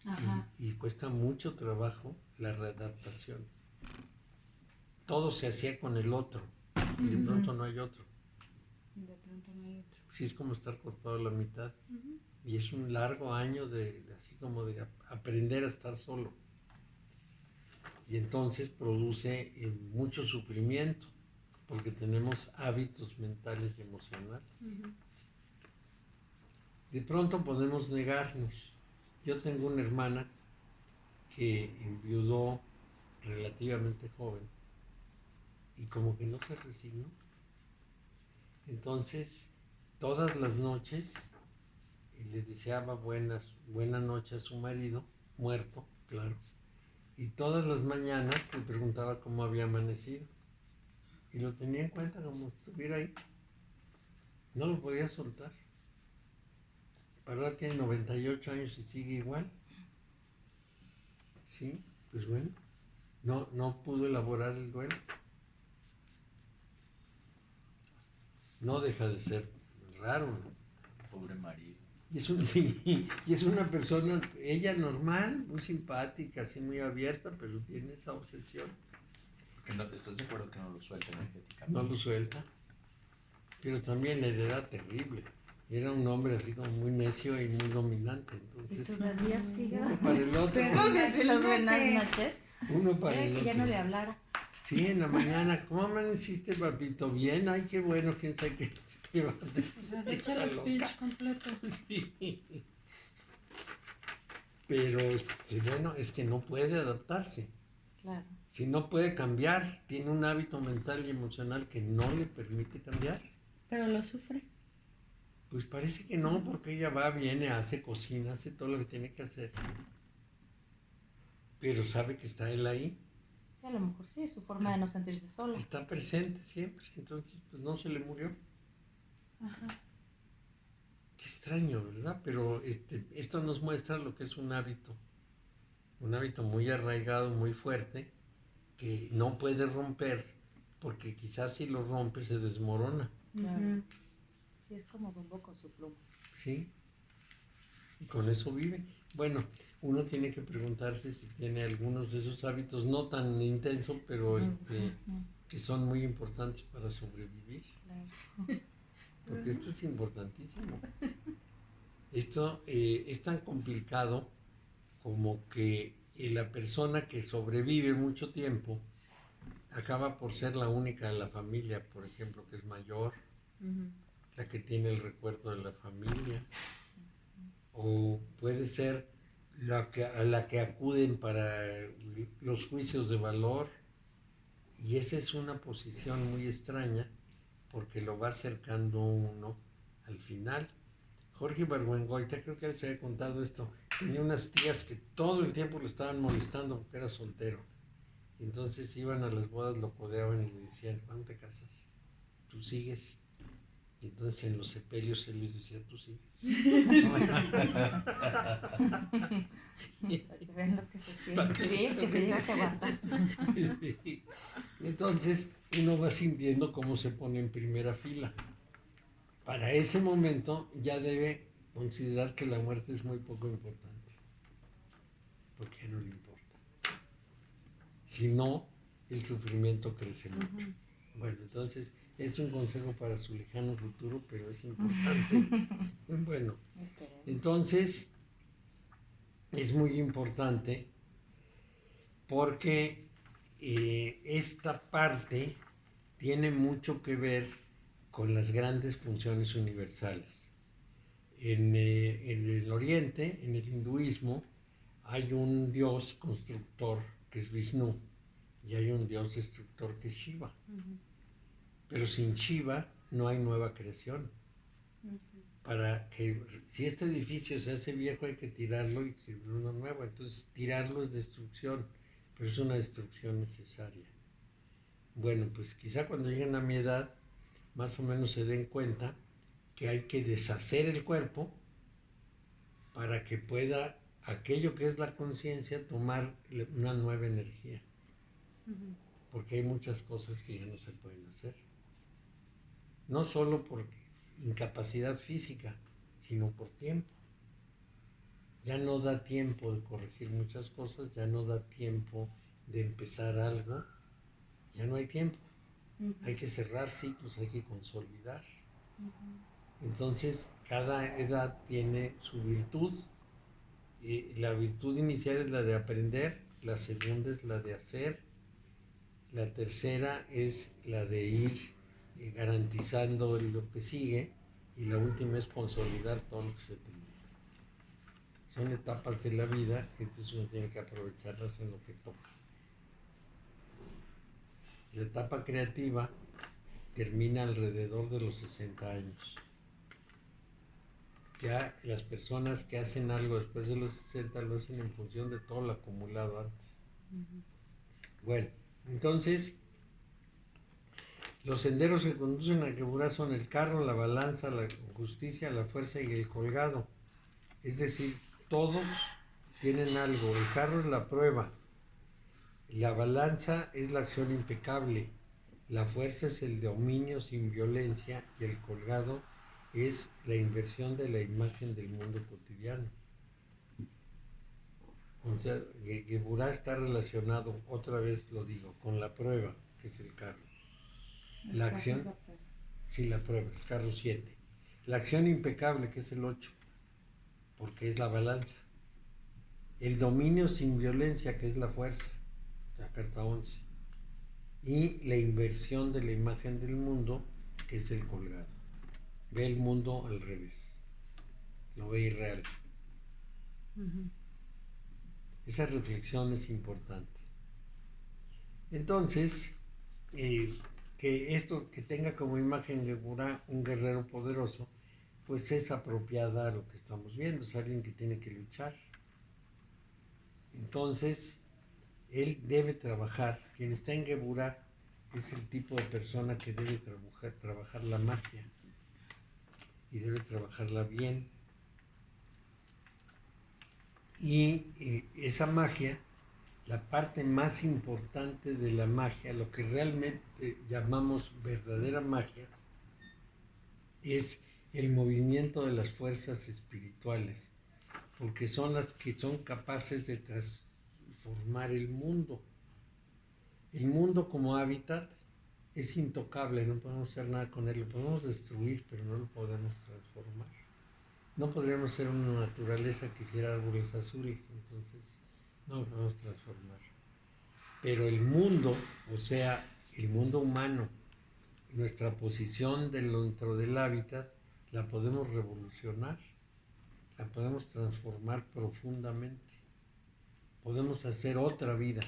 Ajá. Y cuesta mucho trabajo la readaptación. Todo se hacía con el otro y de pronto no hay otro. De pronto no hay otro. Sí, es como estar cortado a la mitad. Y es un largo año así como de aprender a estar solo. Y entonces produce mucho sufrimiento, porque tenemos hábitos mentales y emocionales. De pronto podemos negarnos. Yo tengo una hermana que enviudó relativamente joven y como que no se resignó. Entonces, todas las noches le deseaba buena noche a su marido, muerto, claro. Y todas las mañanas le preguntaba cómo había amanecido. Y lo tenía en cuenta como si estuviera ahí. No lo podía soltar. Para ahora tiene 98 años y sigue igual. Sí, pues bueno, no pudo elaborar el duelo. No deja de ser raro, ¿no? Pobre marido. Y es una persona, ella normal, muy simpática, así muy abierta, pero tiene esa obsesión. Porque no, ¿estás de acuerdo que no lo suelta energéticamente? No lo suelta. Pero también él era terrible. Era un hombre así como muy necio y muy dominante. Y Entonces, todavía sigue. uno para el otro. Pero Entonces, las buenas imagínate. noches. Uno para Era el que otro. ya no le hablara. Sí, en la mañana, ¿cómo amaneciste, papito? Bien, ay, qué bueno, quién sabe qué. O sea, se echa el speech completo. Sí. Pero, bueno, es que no puede adaptarse. Claro. Si no puede cambiar, tiene un hábito mental y emocional que no le permite cambiar. Pero lo sufre. Pues parece que no, porque ella va, viene, hace, cocina, hace todo lo que tiene que hacer. Pero sabe que está él ahí, Sí, a lo mejor sí, es su forma de no sentirse sola. está presente siempre. Entonces, pues no se le murió. Ajá. Qué extraño, ¿verdad? Pero esto nos muestra lo que es un hábito muy arraigado, muy fuerte, que no puede romper, porque quizás si lo rompe se desmorona, Claro. Sí, es como Dumbo con su pluma. ¿sí? Y con eso vive. Bueno, uno tiene que preguntarse si tiene algunos de esos hábitos, no tan intensos, pero que son muy importantes para sobrevivir, Claro. porque esto es importantísimo. Esto es tan complicado como que la persona que sobrevive mucho tiempo acaba por ser la única de la familia, por ejemplo, que es mayor, la que tiene el recuerdo de la familia, o puede ser a la que acuden para los juicios de valor, y esa es una posición muy extraña porque lo va acercando uno al final. Jorge Ibargüengoitia, creo que él se había contado esto, tenía unas tías que todo el tiempo lo estaban molestando porque era soltero. Entonces iban a las bodas, lo codeaban y le decían, ¿cuándo te casas? ¿Tú sigues? Y entonces en los sepelios él les decía, tú sigues. Para que vean lo que se siente. Sí, que se llega a aguantar. Entonces uno va sintiendo cómo se pone en primera fila. Para ese momento ya debe considerar que la muerte es muy poco importante, porque no le importa. Si no, el sufrimiento crece mucho. Bueno, entonces es un consejo para su lejano futuro, pero es importante. Bueno, entonces es muy importante porque esta parte tiene mucho que ver con las grandes funciones universales. En el Oriente, en el hinduismo, hay un dios constructor que es Vishnu y hay un dios destructor que es Shiva. Pero sin Shiva no hay nueva creación. Para que, si este edificio se hace viejo, hay que tirarlo y escribir uno nuevo. Entonces, tirarlo es destrucción, pero es una destrucción necesaria. Bueno, pues quizá cuando lleguen a mi edad, más o menos se den cuenta que hay que deshacer el cuerpo para que pueda aquello que es la conciencia tomar una nueva energía. Porque hay muchas cosas que ya no se pueden hacer. No solo por incapacidad física, sino por tiempo. Ya no da tiempo de corregir muchas cosas, ya no da tiempo de empezar algo, ya no hay tiempo. Hay que cerrar ciclos, hay que consolidar. Entonces, cada edad tiene su virtud. La virtud inicial es la de aprender, la segunda es la de hacer, la tercera es la de ir garantizando lo que sigue, y la última es consolidar todo lo que se tenía. Son etapas de la vida, entonces uno tiene que aprovecharlas en lo que toca. La etapa creativa termina alrededor de los 60 años. Ya las personas que hacen algo después de los 60 lo hacen en función de todo lo acumulado antes. Bueno, entonces los senderos que conducen a Geburá son el carro, la balanza, la justicia, la fuerza y el colgado. Es decir, todos tienen algo. El carro es la prueba, la balanza es la acción impecable, la fuerza es el dominio sin violencia y el colgado es la inversión de la imagen del mundo cotidiano. O sea, Geburá está relacionado, otra vez lo digo, con la prueba, que es el carro. La acción, sí, la prueba, es carro 7. La acción impecable, que es el 8, porque es la balanza. El dominio sin violencia, que es la fuerza, la carta 11. y la inversión de la imagen del mundo, que es el colgado. Ve el mundo al revés, lo ve irreal. Esa reflexión es importante. Entonces, que esto que tenga como imagen Geburah un guerrero poderoso, pues es apropiada a lo que estamos viendo, es alguien que tiene que luchar. Entonces, él debe trabajar. Quien está en Geburah es el tipo de persona que debe trabajar la magia y debe trabajarla bien. Y esa magia, la parte más importante de la magia, lo que realmente llamamos verdadera magia, es el movimiento de las fuerzas espirituales, porque son las que son capaces de transformar el mundo. El mundo como hábitat es intocable, no podemos hacer nada con él, lo podemos destruir, pero no lo podemos transformar. No podríamos ser una naturaleza que hiciera árboles azules, entonces no lo podemos transformar. Pero el mundo, o sea, el mundo humano, nuestra posición dentro del hábitat, la podemos revolucionar, la podemos transformar profundamente. Podemos hacer otra vida.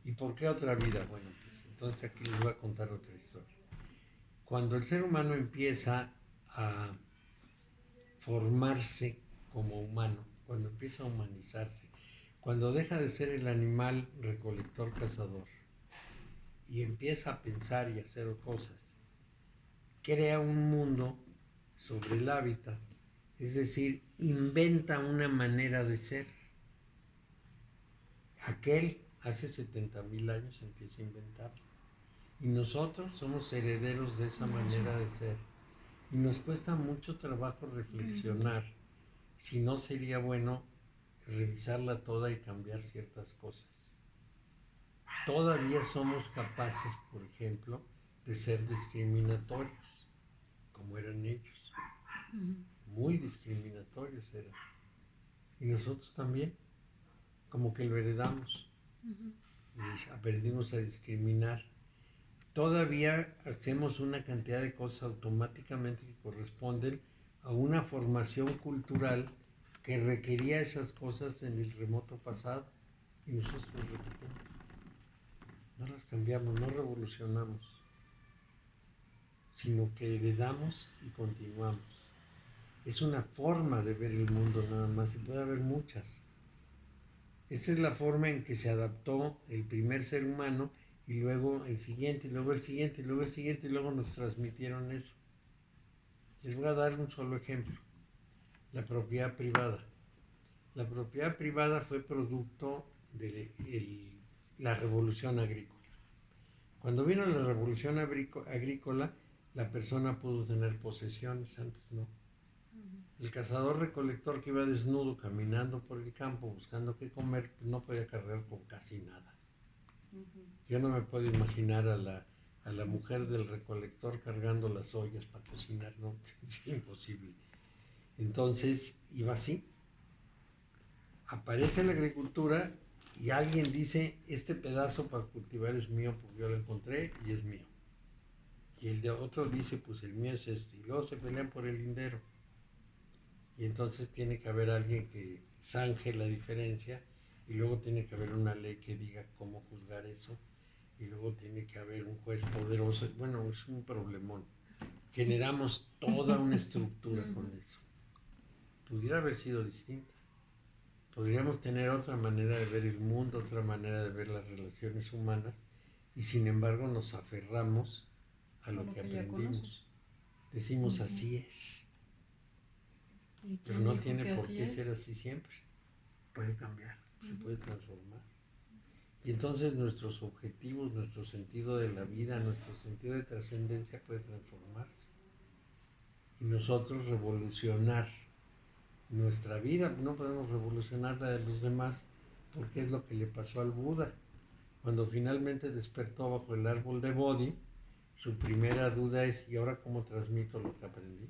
¿Y por qué otra vida? Bueno, pues entonces aquí les voy a contar otra historia. Cuando el ser humano empieza a formarse como humano, cuando empieza a humanizarse, cuando deja de ser el animal recolector-cazador y empieza a pensar y hacer cosas, crea un mundo sobre el hábitat, es decir, inventa una manera de ser. Aquel hace 70,000 años empieza a inventarlo. Y nosotros somos herederos de esa manera de ser. Y nos cuesta mucho trabajo reflexionar si no sería bueno revisarla toda y cambiar ciertas cosas. Todavía somos capaces, por ejemplo, de ser discriminatorios, como eran ellos. Muy discriminatorios eran. Y nosotros también, como que lo heredamos. Y aprendimos a discriminar. Todavía hacemos una cantidad de cosas automáticamente que corresponden a una formación cultural que requería esas cosas en el remoto pasado y nosotros las repetimos. No las cambiamos, no revolucionamos, sino que heredamos y continuamos. Es una forma de ver el mundo nada más, y puede haber muchas. Esa es la forma en que se adaptó el primer ser humano, y luego el siguiente, y luego el siguiente, y luego el siguiente, y luego nos transmitieron eso. Les voy a dar un solo ejemplo. La propiedad privada. La propiedad privada fue producto de la revolución agrícola. Cuando vino la revolución agrícola, la persona pudo tener posesiones, antes no. El cazador-recolector que iba desnudo caminando por el campo buscando qué comer, pues no podía cargar con casi nada. Yo no me puedo imaginar a la mujer del recolector cargando las ollas para cocinar, no, es imposible. Entonces iba así. Aparece la agricultura y alguien dice, este pedazo para cultivar es mío porque yo lo encontré y es mío. Y el de otro dice, pues el mío es este. Y luego se pelean por el lindero. Y entonces tiene que haber alguien que zanje la diferencia, y luego tiene que haber una ley que diga cómo juzgar eso, y luego tiene que haber un juez poderoso. Bueno, es un problemón. Generamos toda una estructura con eso. Pudiera haber sido distinta. Podríamos tener otra manera de ver el mundo, otra manera de ver las relaciones humanas, y sin embargo nos aferramos a lo que aprendimos. Decimos así es. Pero no tiene por qué ser así siempre. Puede cambiar, se puede transformar. Y entonces nuestros objetivos, nuestro sentido de la vida, nuestro sentido de trascendencia puede transformarse. Y nosotros revolucionar nuestra vida. No podemos revolucionar la de los demás, porque es lo que le pasó al Buda. Cuando finalmente despertó bajo el árbol de Bodhi, su primera duda es, ¿y ahora cómo transmito lo que aprendí?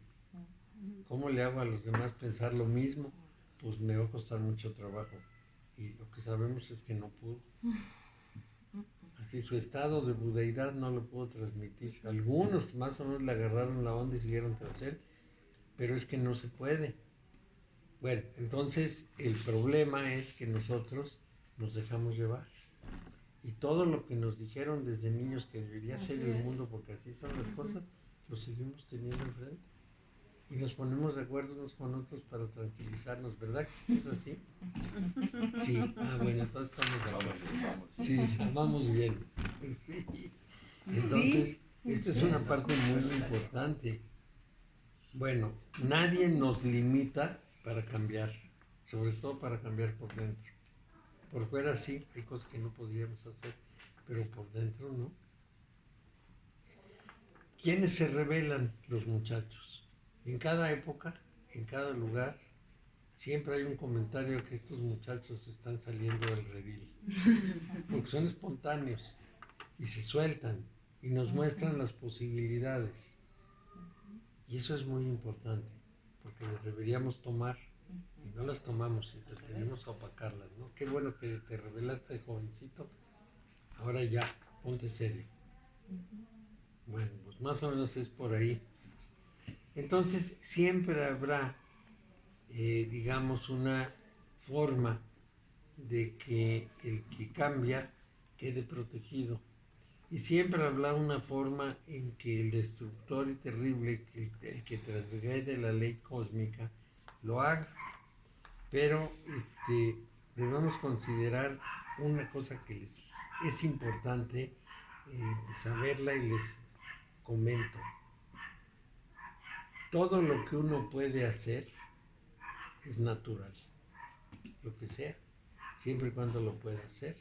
¿Cómo le hago a los demás pensar lo mismo? Pues me va a costar mucho trabajo. Y lo que sabemos es que no pudo. Así su estado de budeidad no lo pudo transmitir. Algunos más o menos le agarraron la onda y siguieron tras él, pero es que no se puede. Bueno, entonces el problema es que nosotros nos dejamos llevar. Y todo lo que nos dijeron desde niños que debería ser el mundo, porque así son las cosas, lo seguimos teniendo enfrente. Y nos ponemos de acuerdo unos con otros para tranquilizarnos, ¿verdad que esto es así? Sí, bueno, entonces estamos de acuerdo. Sí, vamos bien. Sí. Entonces, esta es una parte muy importante. Bueno, nadie nos limita para cambiar, sobre todo para cambiar por dentro. Por fuera sí, hay cosas que no podríamos hacer, pero por dentro no. ¿Quiénes se rebelan? Los muchachos. En cada época, en cada lugar, siempre hay un comentario que estos muchachos están saliendo del redil, porque son espontáneos y se sueltan y nos muestran las posibilidades. Y eso es muy importante, porque las deberíamos tomar y no las tomamos y tenemos que opacarlas, ¿no? Qué bueno que te revelaste de jovencito, ahora ya, ponte serio. Bueno, pues más o menos es por ahí. Entonces siempre habrá, digamos, una forma de que el que cambia quede protegido. Y siempre habrá una forma en que el destructor y terrible, el que transgrede la ley cósmica, lo haga. Pero debemos considerar una cosa que es importante saberla y les comento. Todo lo que uno puede hacer es natural, lo que sea, siempre y cuando lo pueda hacer.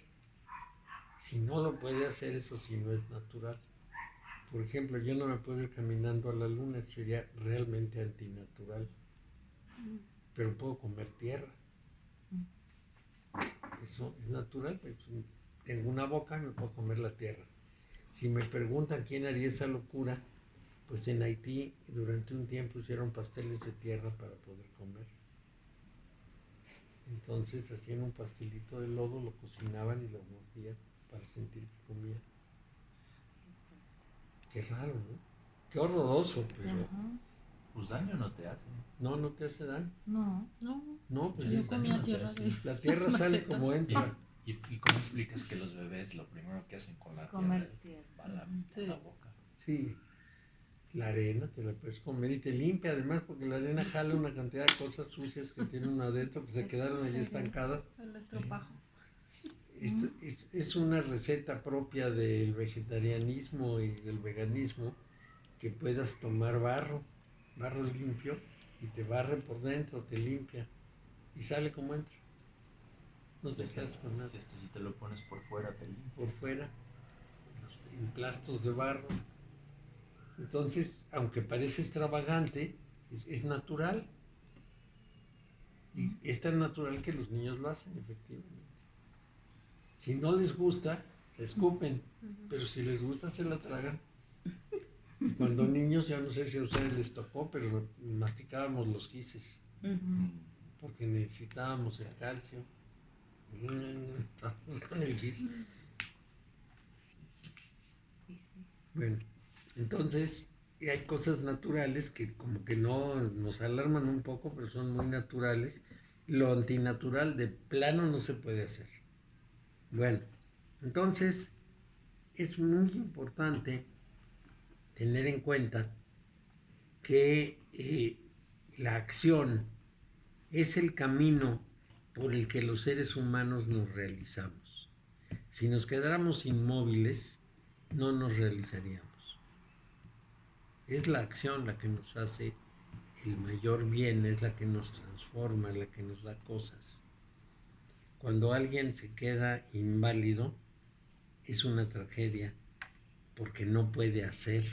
Si no lo puede hacer, eso sí no es natural. Por ejemplo, yo no me puedo ir caminando a la luna, eso sería realmente antinatural. Pero puedo comer tierra. Eso es natural, pues, tengo una boca, me puedo comer la tierra. Si me preguntan quién haría esa locura, pues en Haití durante un tiempo hicieron pasteles de tierra para poder comer. Entonces hacían un pastelito de lodo, lo cocinaban y lo mordían para sentir que comían. Qué raro, ¿no? Qué horroroso, pero... Pues daño no te hace. No, no te hace daño. No. No, pues Yo sí, comía tierra de la tierra sale como entra. ¿Y cómo explicas que los bebés lo primero que hacen con la Comer tierra tierra. va a la boca? Sí, la arena te la puedes comer y te limpia además porque la arena jala una cantidad de cosas sucias que tienen adentro que se quedaron allí estancadas. El estropajo. Es una receta propia del vegetarianismo y del veganismo que puedas tomar barro limpio y te barre por dentro, te limpia y sale como entra. No te quedas con nada. Si si te lo pones por fuera, te limpia. Por fuera, los emplastos de barro. Entonces, aunque parece extravagante, es natural. Y es tan natural que los niños lo hacen, efectivamente. Si no les gusta, la escupen, pero si les gusta, se la tragan. Y cuando niños, ya no sé si a ustedes les tocó, pero masticábamos los gises, porque necesitábamos el calcio. Estábamos con el gis. Bueno, entonces hay cosas naturales que como que no nos alarman un poco, pero son muy naturales. Lo antinatural de plano no se puede hacer. Bueno, entonces es muy importante tener en cuenta que la acción es el camino por el que los seres humanos nos realizamos. Si nos quedáramos inmóviles, no nos realizaríamos. Es la acción la que nos hace el mayor bien, es la que nos transforma, la que nos da cosas. Cuando alguien se queda inválido, es una tragedia porque no puede hacer.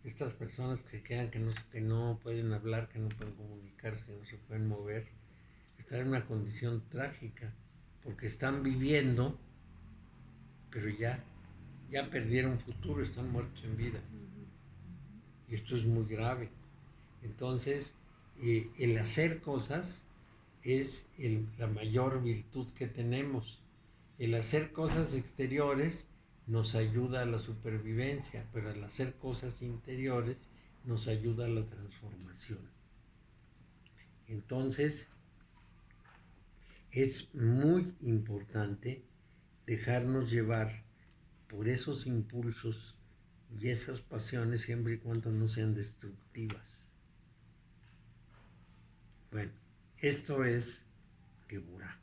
Estas personas que se quedan que no pueden hablar, que no pueden comunicarse, que no se pueden mover, están en una condición trágica porque están viviendo, pero ya perdieron futuro, están muertos en vida. Y esto es muy grave. Entonces, el hacer cosas es la mayor virtud que tenemos. El hacer cosas exteriores nos ayuda a la supervivencia, pero al hacer cosas interiores nos ayuda a la transformación. Entonces, es muy importante dejarnos llevar por esos impulsos y esas pasiones siempre y cuando no sean destructivas. Bueno, esto es Geburah.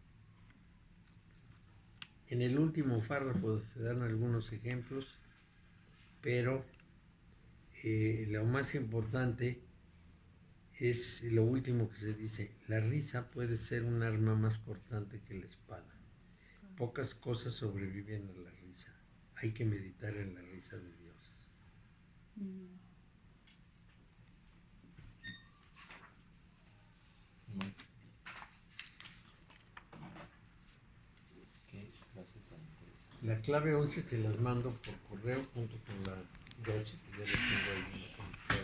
En el último párrafo se dan algunos ejemplos, pero lo más importante es lo último que se dice: la risa puede ser un arma más cortante que la espada. Pocas cosas sobreviven a la risa. Hay que meditar en la risa de Dios. Qué clase tan interesante. La clave 11 se las mando por correo junto con la 12, que ya la tengo ahí en la computadora.